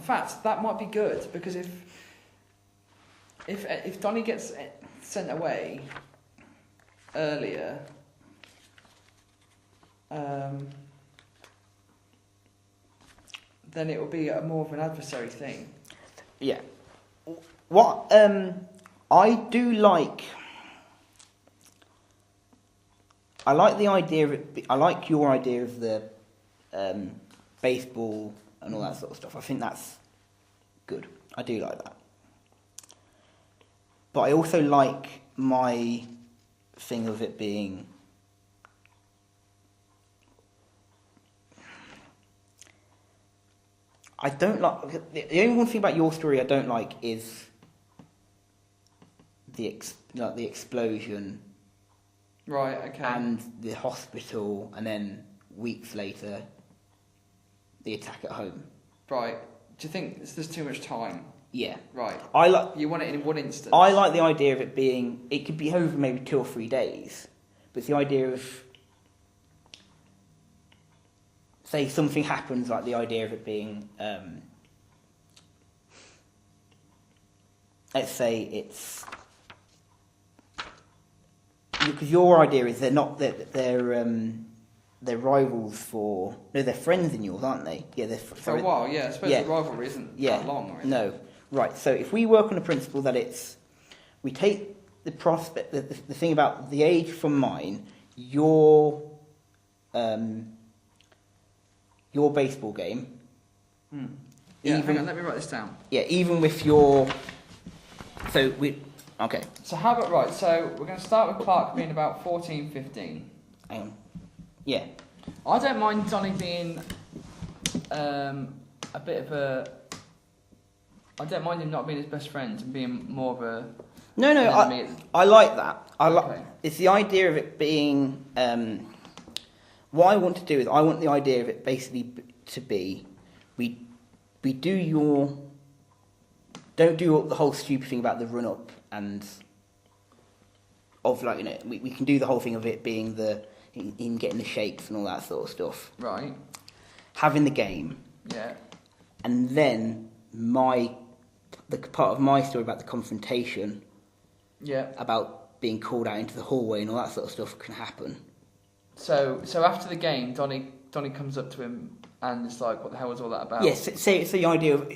Speaker 2: fact, that might be good because if Donnie gets sent away earlier, then it will be more of an adversary thing.
Speaker 3: Yeah. What I do like. I like the idea of it. I like your idea of the baseball and all that sort of stuff. I think that's good. I do like that. But I also like my thing of it being. I don't like the only one thing about your story I don't like is the explosion.
Speaker 2: Right. Okay.
Speaker 3: And the hospital, and then weeks later, the attack at home.
Speaker 2: Right. Do you think there's too much time?
Speaker 3: Yeah.
Speaker 2: Right. You want it in one instance.
Speaker 3: I like the idea of it being. It could be over maybe 2 or 3 days, but it's the idea of. Say something happens, like the idea of it being. Let's say it's. Because your idea is they're rivals for. No, they're friends in yours, aren't they? Yeah, they're
Speaker 2: for a while. Yeah, I suppose the rivalry isn't that long. Or
Speaker 3: no, right. So if we work on the principle that we take the prospect, the thing about the age from mine, your baseball game.
Speaker 2: Yeah, hang on, let me write this down.
Speaker 3: Yeah, even with your. So we. Okay.
Speaker 2: So how about, right, so we're going to start with Clark being about 14, 15.
Speaker 3: Hang on. Yeah.
Speaker 2: I don't mind Donnie being a bit of a... I don't mind him not being his best friend and being more of a...
Speaker 3: No, I like that.
Speaker 2: Okay.
Speaker 3: It's the idea of it being... what I want to do is I want the idea of it basically to be... We do your... Don't do the whole stupid thing about the run-up and... Of like, you know, we can do the whole thing of it being him getting the shakes and all that sort of stuff.
Speaker 2: Right.
Speaker 3: Having the game.
Speaker 2: Yeah.
Speaker 3: And then the part of my story about the confrontation.
Speaker 2: Yeah.
Speaker 3: About being called out into the hallway and all that sort of stuff can happen.
Speaker 2: So after the game, Donnie comes up to him and it's like, what the hell was all that about?
Speaker 3: Yes, say it's the idea of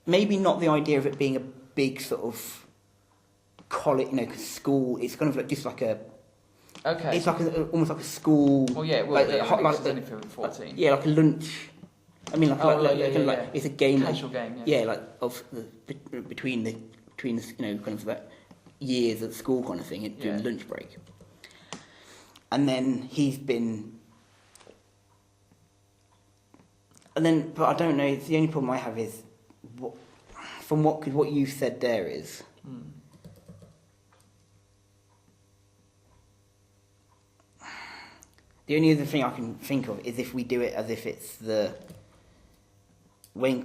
Speaker 3: maybe not the idea of it being a big sort of college, school. It's kind of like just like a.
Speaker 2: Okay.
Speaker 3: It's like almost like a school.
Speaker 2: Well, yeah. Well, it's only for 14.
Speaker 3: Yeah, like a lunch. I mean, it's a game.
Speaker 2: Casual game.
Speaker 3: Yeah, like of between the kind of like years at school kind of thing during lunch break. And then he's been. And then, but I don't know. The only problem I have is what you said there is. The only other thing I can think of is if we do it as if it's the when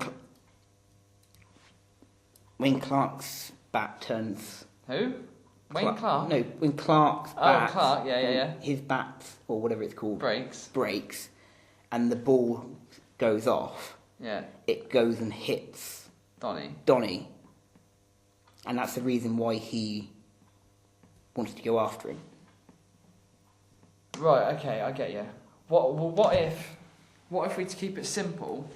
Speaker 3: Clark's bat turns.
Speaker 2: Who? Wayne Clark?
Speaker 3: No, when Clark's bat.
Speaker 2: Oh, Clark, yeah.
Speaker 3: His bat, or whatever it's called.
Speaker 2: Breaks.
Speaker 3: And the ball goes off.
Speaker 2: Yeah.
Speaker 3: It goes and hits Donnie. And that's the reason why he wanted to go after him.
Speaker 2: Right. Okay. I get you. What if we to keep it simple,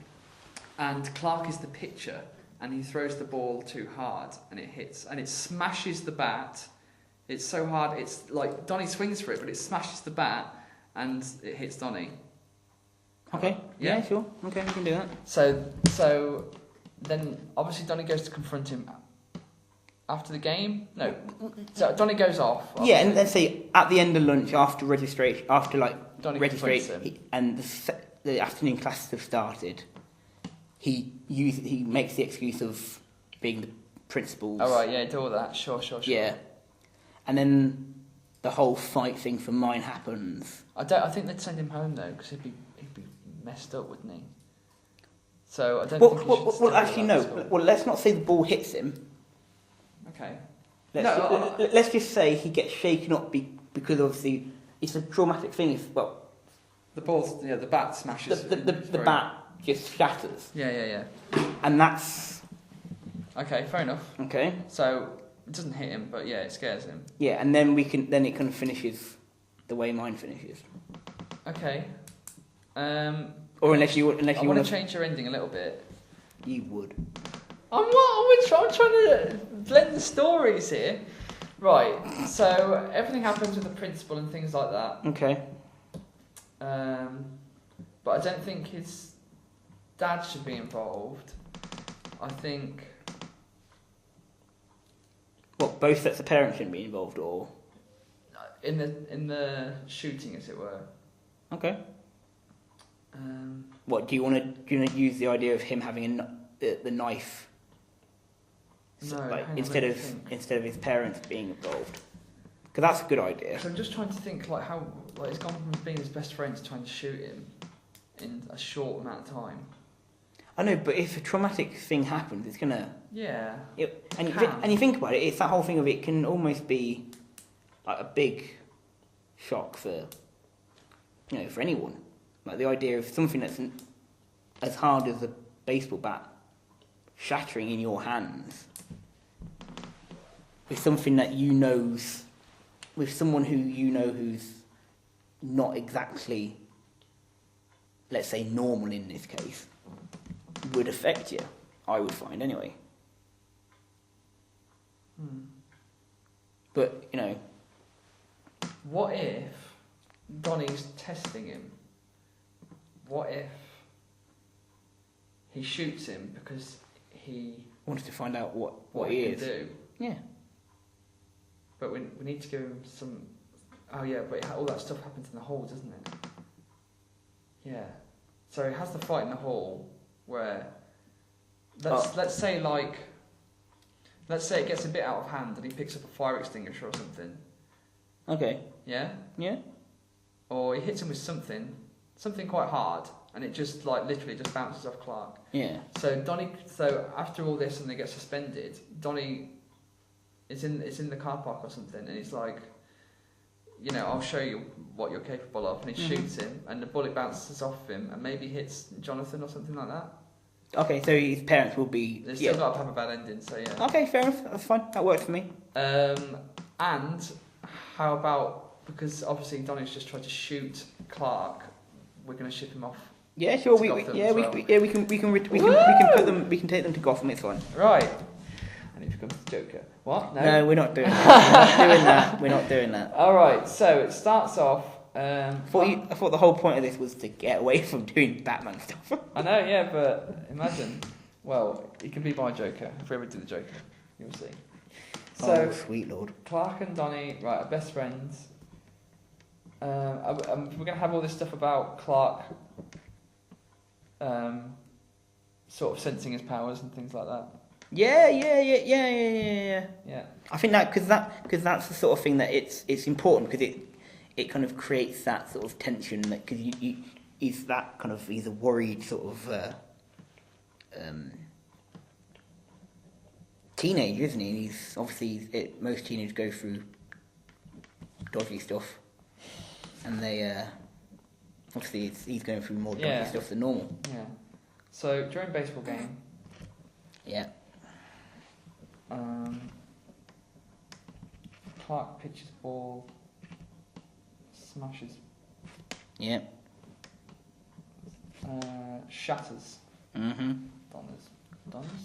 Speaker 2: and Clark is the pitcher, and he throws the ball too hard, and it hits, and it smashes the bat. It's so hard. It's like Donny swings for it, but it smashes the bat, and it hits Donny.
Speaker 3: Okay.
Speaker 2: Yeah?
Speaker 3: Yeah, sure. Okay, we can do that.
Speaker 2: So then obviously Donny goes to confront him after the game. No, so Donny goes off.
Speaker 3: Yeah, and
Speaker 2: obviously.
Speaker 3: let's say at the end of lunch, after registration, after like
Speaker 2: Donny
Speaker 3: registration,
Speaker 2: confronts him.
Speaker 3: and the afternoon classes have started, he makes the excuse of being the principal's.
Speaker 2: Oh right, yeah, do all that. Sure.
Speaker 3: Yeah, and then the whole fight thing for mine happens.
Speaker 2: I think they'd send him home though, because he'd be messed up, wouldn't he? So I don't think. He should
Speaker 3: Well,
Speaker 2: still
Speaker 3: actually,
Speaker 2: go
Speaker 3: no.
Speaker 2: back to school.
Speaker 3: Well, let's not say the ball hits him.
Speaker 2: Okay.
Speaker 3: Let's just say he gets shaken up because obviously it's a traumatic thing.
Speaker 2: The ball, the bat smashes.
Speaker 3: The bat just shatters,
Speaker 2: Yeah.
Speaker 3: and that's
Speaker 2: Okay, fair enough.
Speaker 3: okay.
Speaker 2: So it doesn't hit him, but yeah, it scares him.
Speaker 3: Yeah, and then it kind of finishes the way mine finishes.
Speaker 2: Okay.
Speaker 3: Or unless you
Speaker 2: I
Speaker 3: want
Speaker 2: want
Speaker 3: to,
Speaker 2: to change your ending a little bit.
Speaker 3: you would.
Speaker 2: I'm trying to blend the stories here. Right. So everything happens with the principal and things like that.
Speaker 3: Okay.
Speaker 2: But I don't think his dad should be involved. I think.
Speaker 3: Well, both sets of parents shouldn't be involved, or
Speaker 2: In the shooting, as it were.
Speaker 3: okay.
Speaker 2: Um,
Speaker 3: What do you want to use the idea of him having the knife?
Speaker 2: No, hang on,
Speaker 3: instead
Speaker 2: let
Speaker 3: of
Speaker 2: me think.
Speaker 3: instead of his parents being involved, because that's a good idea.
Speaker 2: So I'm just trying to think like how it's gone from being his best friend to trying to shoot him in a short amount of time.
Speaker 3: I know, but if a traumatic thing happens, it's gonna.
Speaker 2: Yeah.
Speaker 3: And you think about it, it's that whole thing of it can almost be like a big shock for for anyone. Like the idea of something that's as hard as a baseball bat shattering in your hands with something that with someone who who's not exactly, let's say, normal in this case, would affect you. I would find anyway. But
Speaker 2: What if Donnie's testing him? What if he shoots him because he
Speaker 3: wants to find out what
Speaker 2: what
Speaker 3: he
Speaker 2: he
Speaker 3: is.
Speaker 2: can do?
Speaker 3: Yeah.
Speaker 2: But we need to give him some. Oh yeah, but all that stuff happens in the hall, doesn't it? Yeah. So he has the fight in the hall where let's say it gets a bit out of hand and he picks up a fire extinguisher or something.
Speaker 3: Okay.
Speaker 2: Yeah.
Speaker 3: Yeah.
Speaker 2: Or he hits him with something quite hard, and it just literally just bounces off Clark.
Speaker 3: Yeah.
Speaker 2: So after all this and they get suspended, Donnie is in the car park or something, and he's like, I'll show you what you're capable of, and he shoots him, and the bullet bounces off him, and maybe hits Jonathan or something like that.
Speaker 3: Okay, so his parents will be.
Speaker 2: They still got to have a bad ending, so yeah.
Speaker 3: Okay, fair enough. That's fine. That works for me.
Speaker 2: And how about, because obviously Donnie's just tried to shoot Clark, we're going to ship him off.
Speaker 3: Yeah, sure.
Speaker 2: To
Speaker 3: We
Speaker 2: Gotham
Speaker 3: yeah
Speaker 2: as
Speaker 3: we
Speaker 2: well.
Speaker 3: yeah we can put them. We can take them to Gotham. It's fine.
Speaker 2: Right. And he becomes the Joker. What?
Speaker 3: No, we're not doing that. We're not doing that.
Speaker 2: All right. So it starts off.
Speaker 3: I thought the whole point of this was to get away from doing Batman stuff.
Speaker 2: I know, yeah, but imagine. Well, he can be my Joker if we ever do the Joker. You'll see. So
Speaker 3: oh, sweet lord.
Speaker 2: Clark and Donnie, right, are best friends. We're gonna have all this stuff about Clark, sort of sensing his powers and things like that.
Speaker 3: Yeah.
Speaker 2: Yeah.
Speaker 3: I think because that's the sort of thing that it's important because it kind of creates that sort of tension that because he's a worried sort of teenager, isn't he? And he's obviously most teenagers go through dodgy stuff, and they obviously he's going through more dodgy stuff than normal.
Speaker 2: Yeah. So during baseball game.
Speaker 3: Yeah.
Speaker 2: Clark pitches ball, smashes
Speaker 3: Yeah.
Speaker 2: Shatters.
Speaker 3: Mm-hmm.
Speaker 2: Donners?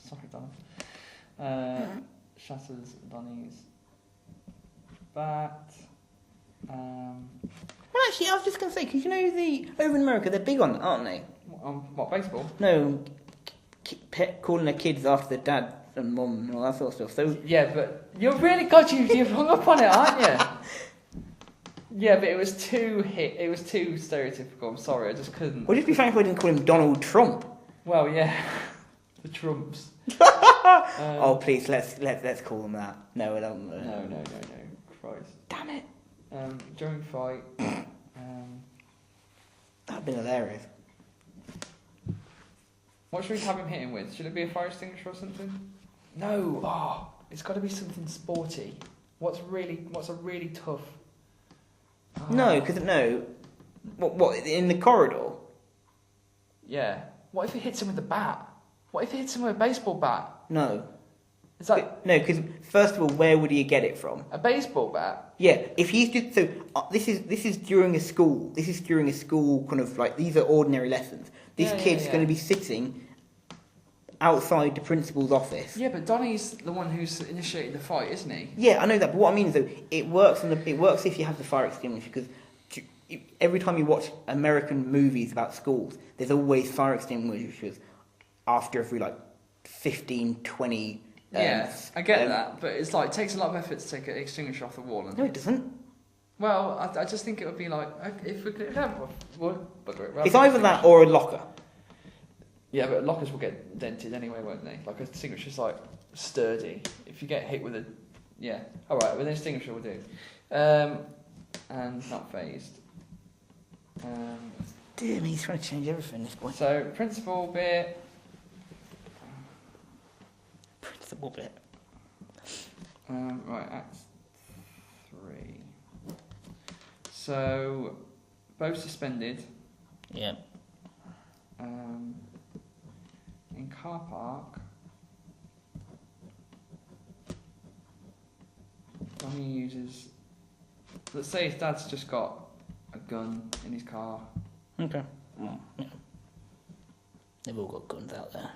Speaker 2: Sorry, Donna. Shatters, Donny's bat.
Speaker 3: Well, actually, I was just going to say, because you know, over in America, they're big on that, aren't they?
Speaker 2: What, baseball?
Speaker 3: No, calling their kids after their dad and mum and all that sort of stuff. So
Speaker 2: Yeah, but you've really you've hung up on it, aren't you? Yeah, but it was too stereotypical. I'm sorry, I just couldn't.
Speaker 3: Well, just be thankful I didn't call him Donald Trump.
Speaker 2: Well, yeah, the Trumps.
Speaker 3: Oh, please, let's call them that. No, I don't.
Speaker 2: No, Christ.
Speaker 3: Damn it.
Speaker 2: During fight.
Speaker 3: That'd been hilarious.
Speaker 2: What should we have him hit him with? Should it be a fire extinguisher or something? No. Oh, it's got to be something sporty. What's a really tough? Oh.
Speaker 3: No, because What in the corridor?
Speaker 2: Yeah. What if he hits him with a bat? What if he hits him with a baseball bat?
Speaker 3: No.
Speaker 2: Is that
Speaker 3: No, because first of all, where would he get it from?
Speaker 2: a baseball bat?
Speaker 3: Yeah, if he's just so this is during a school. This is during a school kind of like these are ordinary lessons. This kid's going to be sitting outside the principal's office.
Speaker 2: Yeah, but Donnie's the one who's initiating the fight, isn't he?
Speaker 3: Yeah, I know that, but what I mean is though, it works if you have the fire extinguisher because every time you watch American movies about schools, there's always fire extinguishers after every like 15, 20.
Speaker 2: Yeah, I get that, but it's like it takes a lot of effort to take an extinguisher off the wall.
Speaker 3: No, it doesn't.
Speaker 2: Well, I just think it would be like if we could have
Speaker 3: It's either that or a locker.
Speaker 2: Yeah, but lockers will get dented anyway, won't they? Like a extinguisher's like sturdy. If you get hit with a, yeah, all right, with an extinguisher will do. And not phased.
Speaker 3: Dear me, he's trying to change everything. This boy.
Speaker 2: So principal bit.
Speaker 3: Principal bit.
Speaker 2: Right, Act 3. So both suspended.
Speaker 3: Yeah.
Speaker 2: In car park, Donnie uses. Let's say his dad's just got a gun in his car.
Speaker 3: Okay. Well, yeah. They've all got guns out there.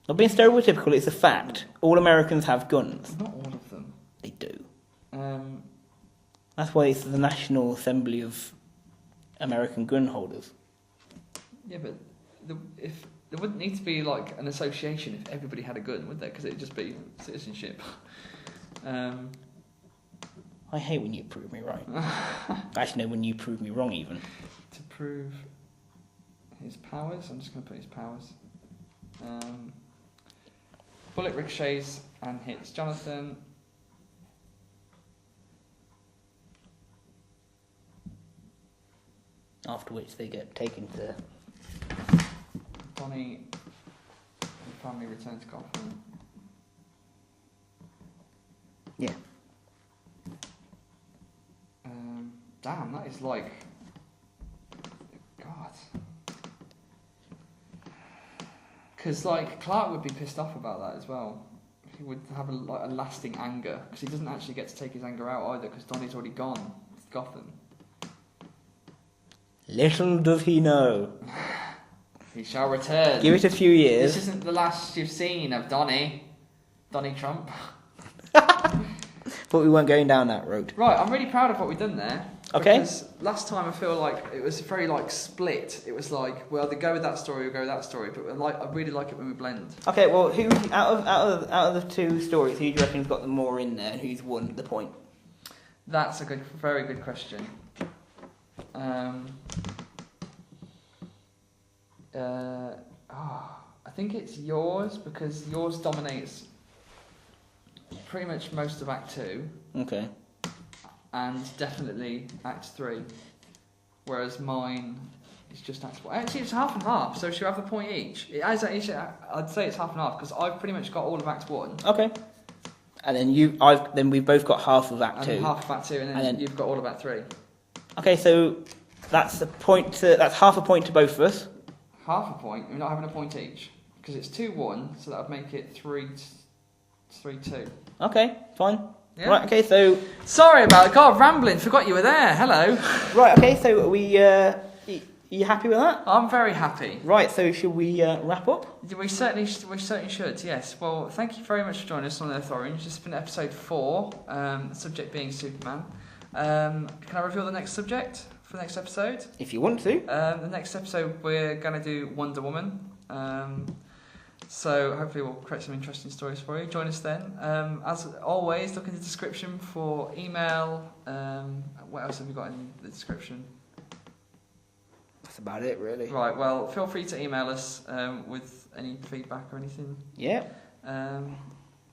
Speaker 3: Not being stereotypical, it's a fact. All Americans have guns.
Speaker 2: Not all of them.
Speaker 3: They do.
Speaker 2: That's
Speaker 3: why it's the National Assembly of American Gun Holders.
Speaker 2: Yeah, but if there wouldn't need to be like an association if everybody had a gun, would there? Because it'd just be citizenship.
Speaker 3: I hate when you prove me right. Actually, no, when you prove me wrong, even.
Speaker 2: To prove his powers, I'm just going to put his powers. Bullet ricochets and hits Jonathan.
Speaker 3: After which they get taken to.
Speaker 2: Donnie and family return to Gotham.
Speaker 3: Yeah.
Speaker 2: Damn, that is like. God. Because like Clark would be pissed off about that as well. He would have a lasting anger because he doesn't actually get to take his anger out either because Donnie's already gone to Gotham.
Speaker 3: Little does he know.
Speaker 2: He shall return.
Speaker 3: Give it a few years.
Speaker 2: This isn't the last you've seen of Donnie Trump.
Speaker 3: But we weren't going down that road.
Speaker 2: Right, I'm really proud of what we've done there.
Speaker 3: Okay.
Speaker 2: Because last time I feel like it was very like split. It was like, well, they go with that story or go with that story. But I really like it when we blend.
Speaker 3: Okay, well, who out of the two stories, who do you reckon's got the more in there, and who's won the point?
Speaker 2: That's a very good question. I think it's yours because yours dominates pretty much most of Act 2.
Speaker 3: Okay.
Speaker 2: And definitely Act 3. Whereas mine is just Act 4. Actually, it's half and half, so should we have the point each? I'd say it's half and half because I've pretty much got all of Act 1.
Speaker 3: Okay. And then we've both got half of Act 2.
Speaker 2: And half of Act 2, and then you've got all of Act 3.
Speaker 3: Okay, so that's that's half a point to both of us.
Speaker 2: Half a point. We're not having a point each because it's 2-1, so that would make it 3-2.
Speaker 3: Okay, fine.
Speaker 2: Yeah.
Speaker 3: Right, okay, so...
Speaker 2: Sorry about it. God, rambling. Forgot you were there. Hello.
Speaker 3: Right, okay, so are we... you happy with that?
Speaker 2: I'm very happy.
Speaker 3: Right, so should we wrap up?
Speaker 2: We certainly should, yes. Well, thank you very much for joining us on Earth Orange. This has been episode 4, the subject being Superman. Can I reveal the next subject for the next episode?
Speaker 3: If you want to.
Speaker 2: The next episode we're going to do Wonder Woman. So hopefully we'll create some interesting stories for you. Join us then. As always, look in the description for email. What else have we got in the description?
Speaker 3: That's about it, really.
Speaker 2: Right, well, feel free to email us with any feedback or anything.
Speaker 3: Yeah.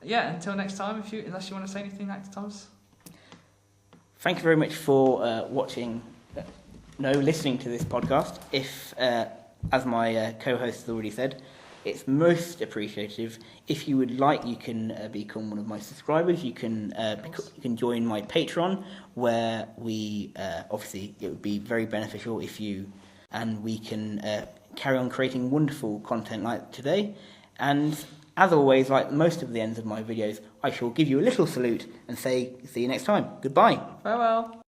Speaker 2: Yeah, until next time, unless you want to say anything next time.
Speaker 3: Thank you very much for listening to this podcast. If, as my co-host has already said, it's most appreciative. If you would like, you can become one of my subscribers. You can you can join my Patreon, where we obviously it would be very beneficial if you and we can carry on creating wonderful content like today. And as always, like most of the ends of my videos, I shall give you a little salute and say see you next time. Goodbye.
Speaker 2: Farewell.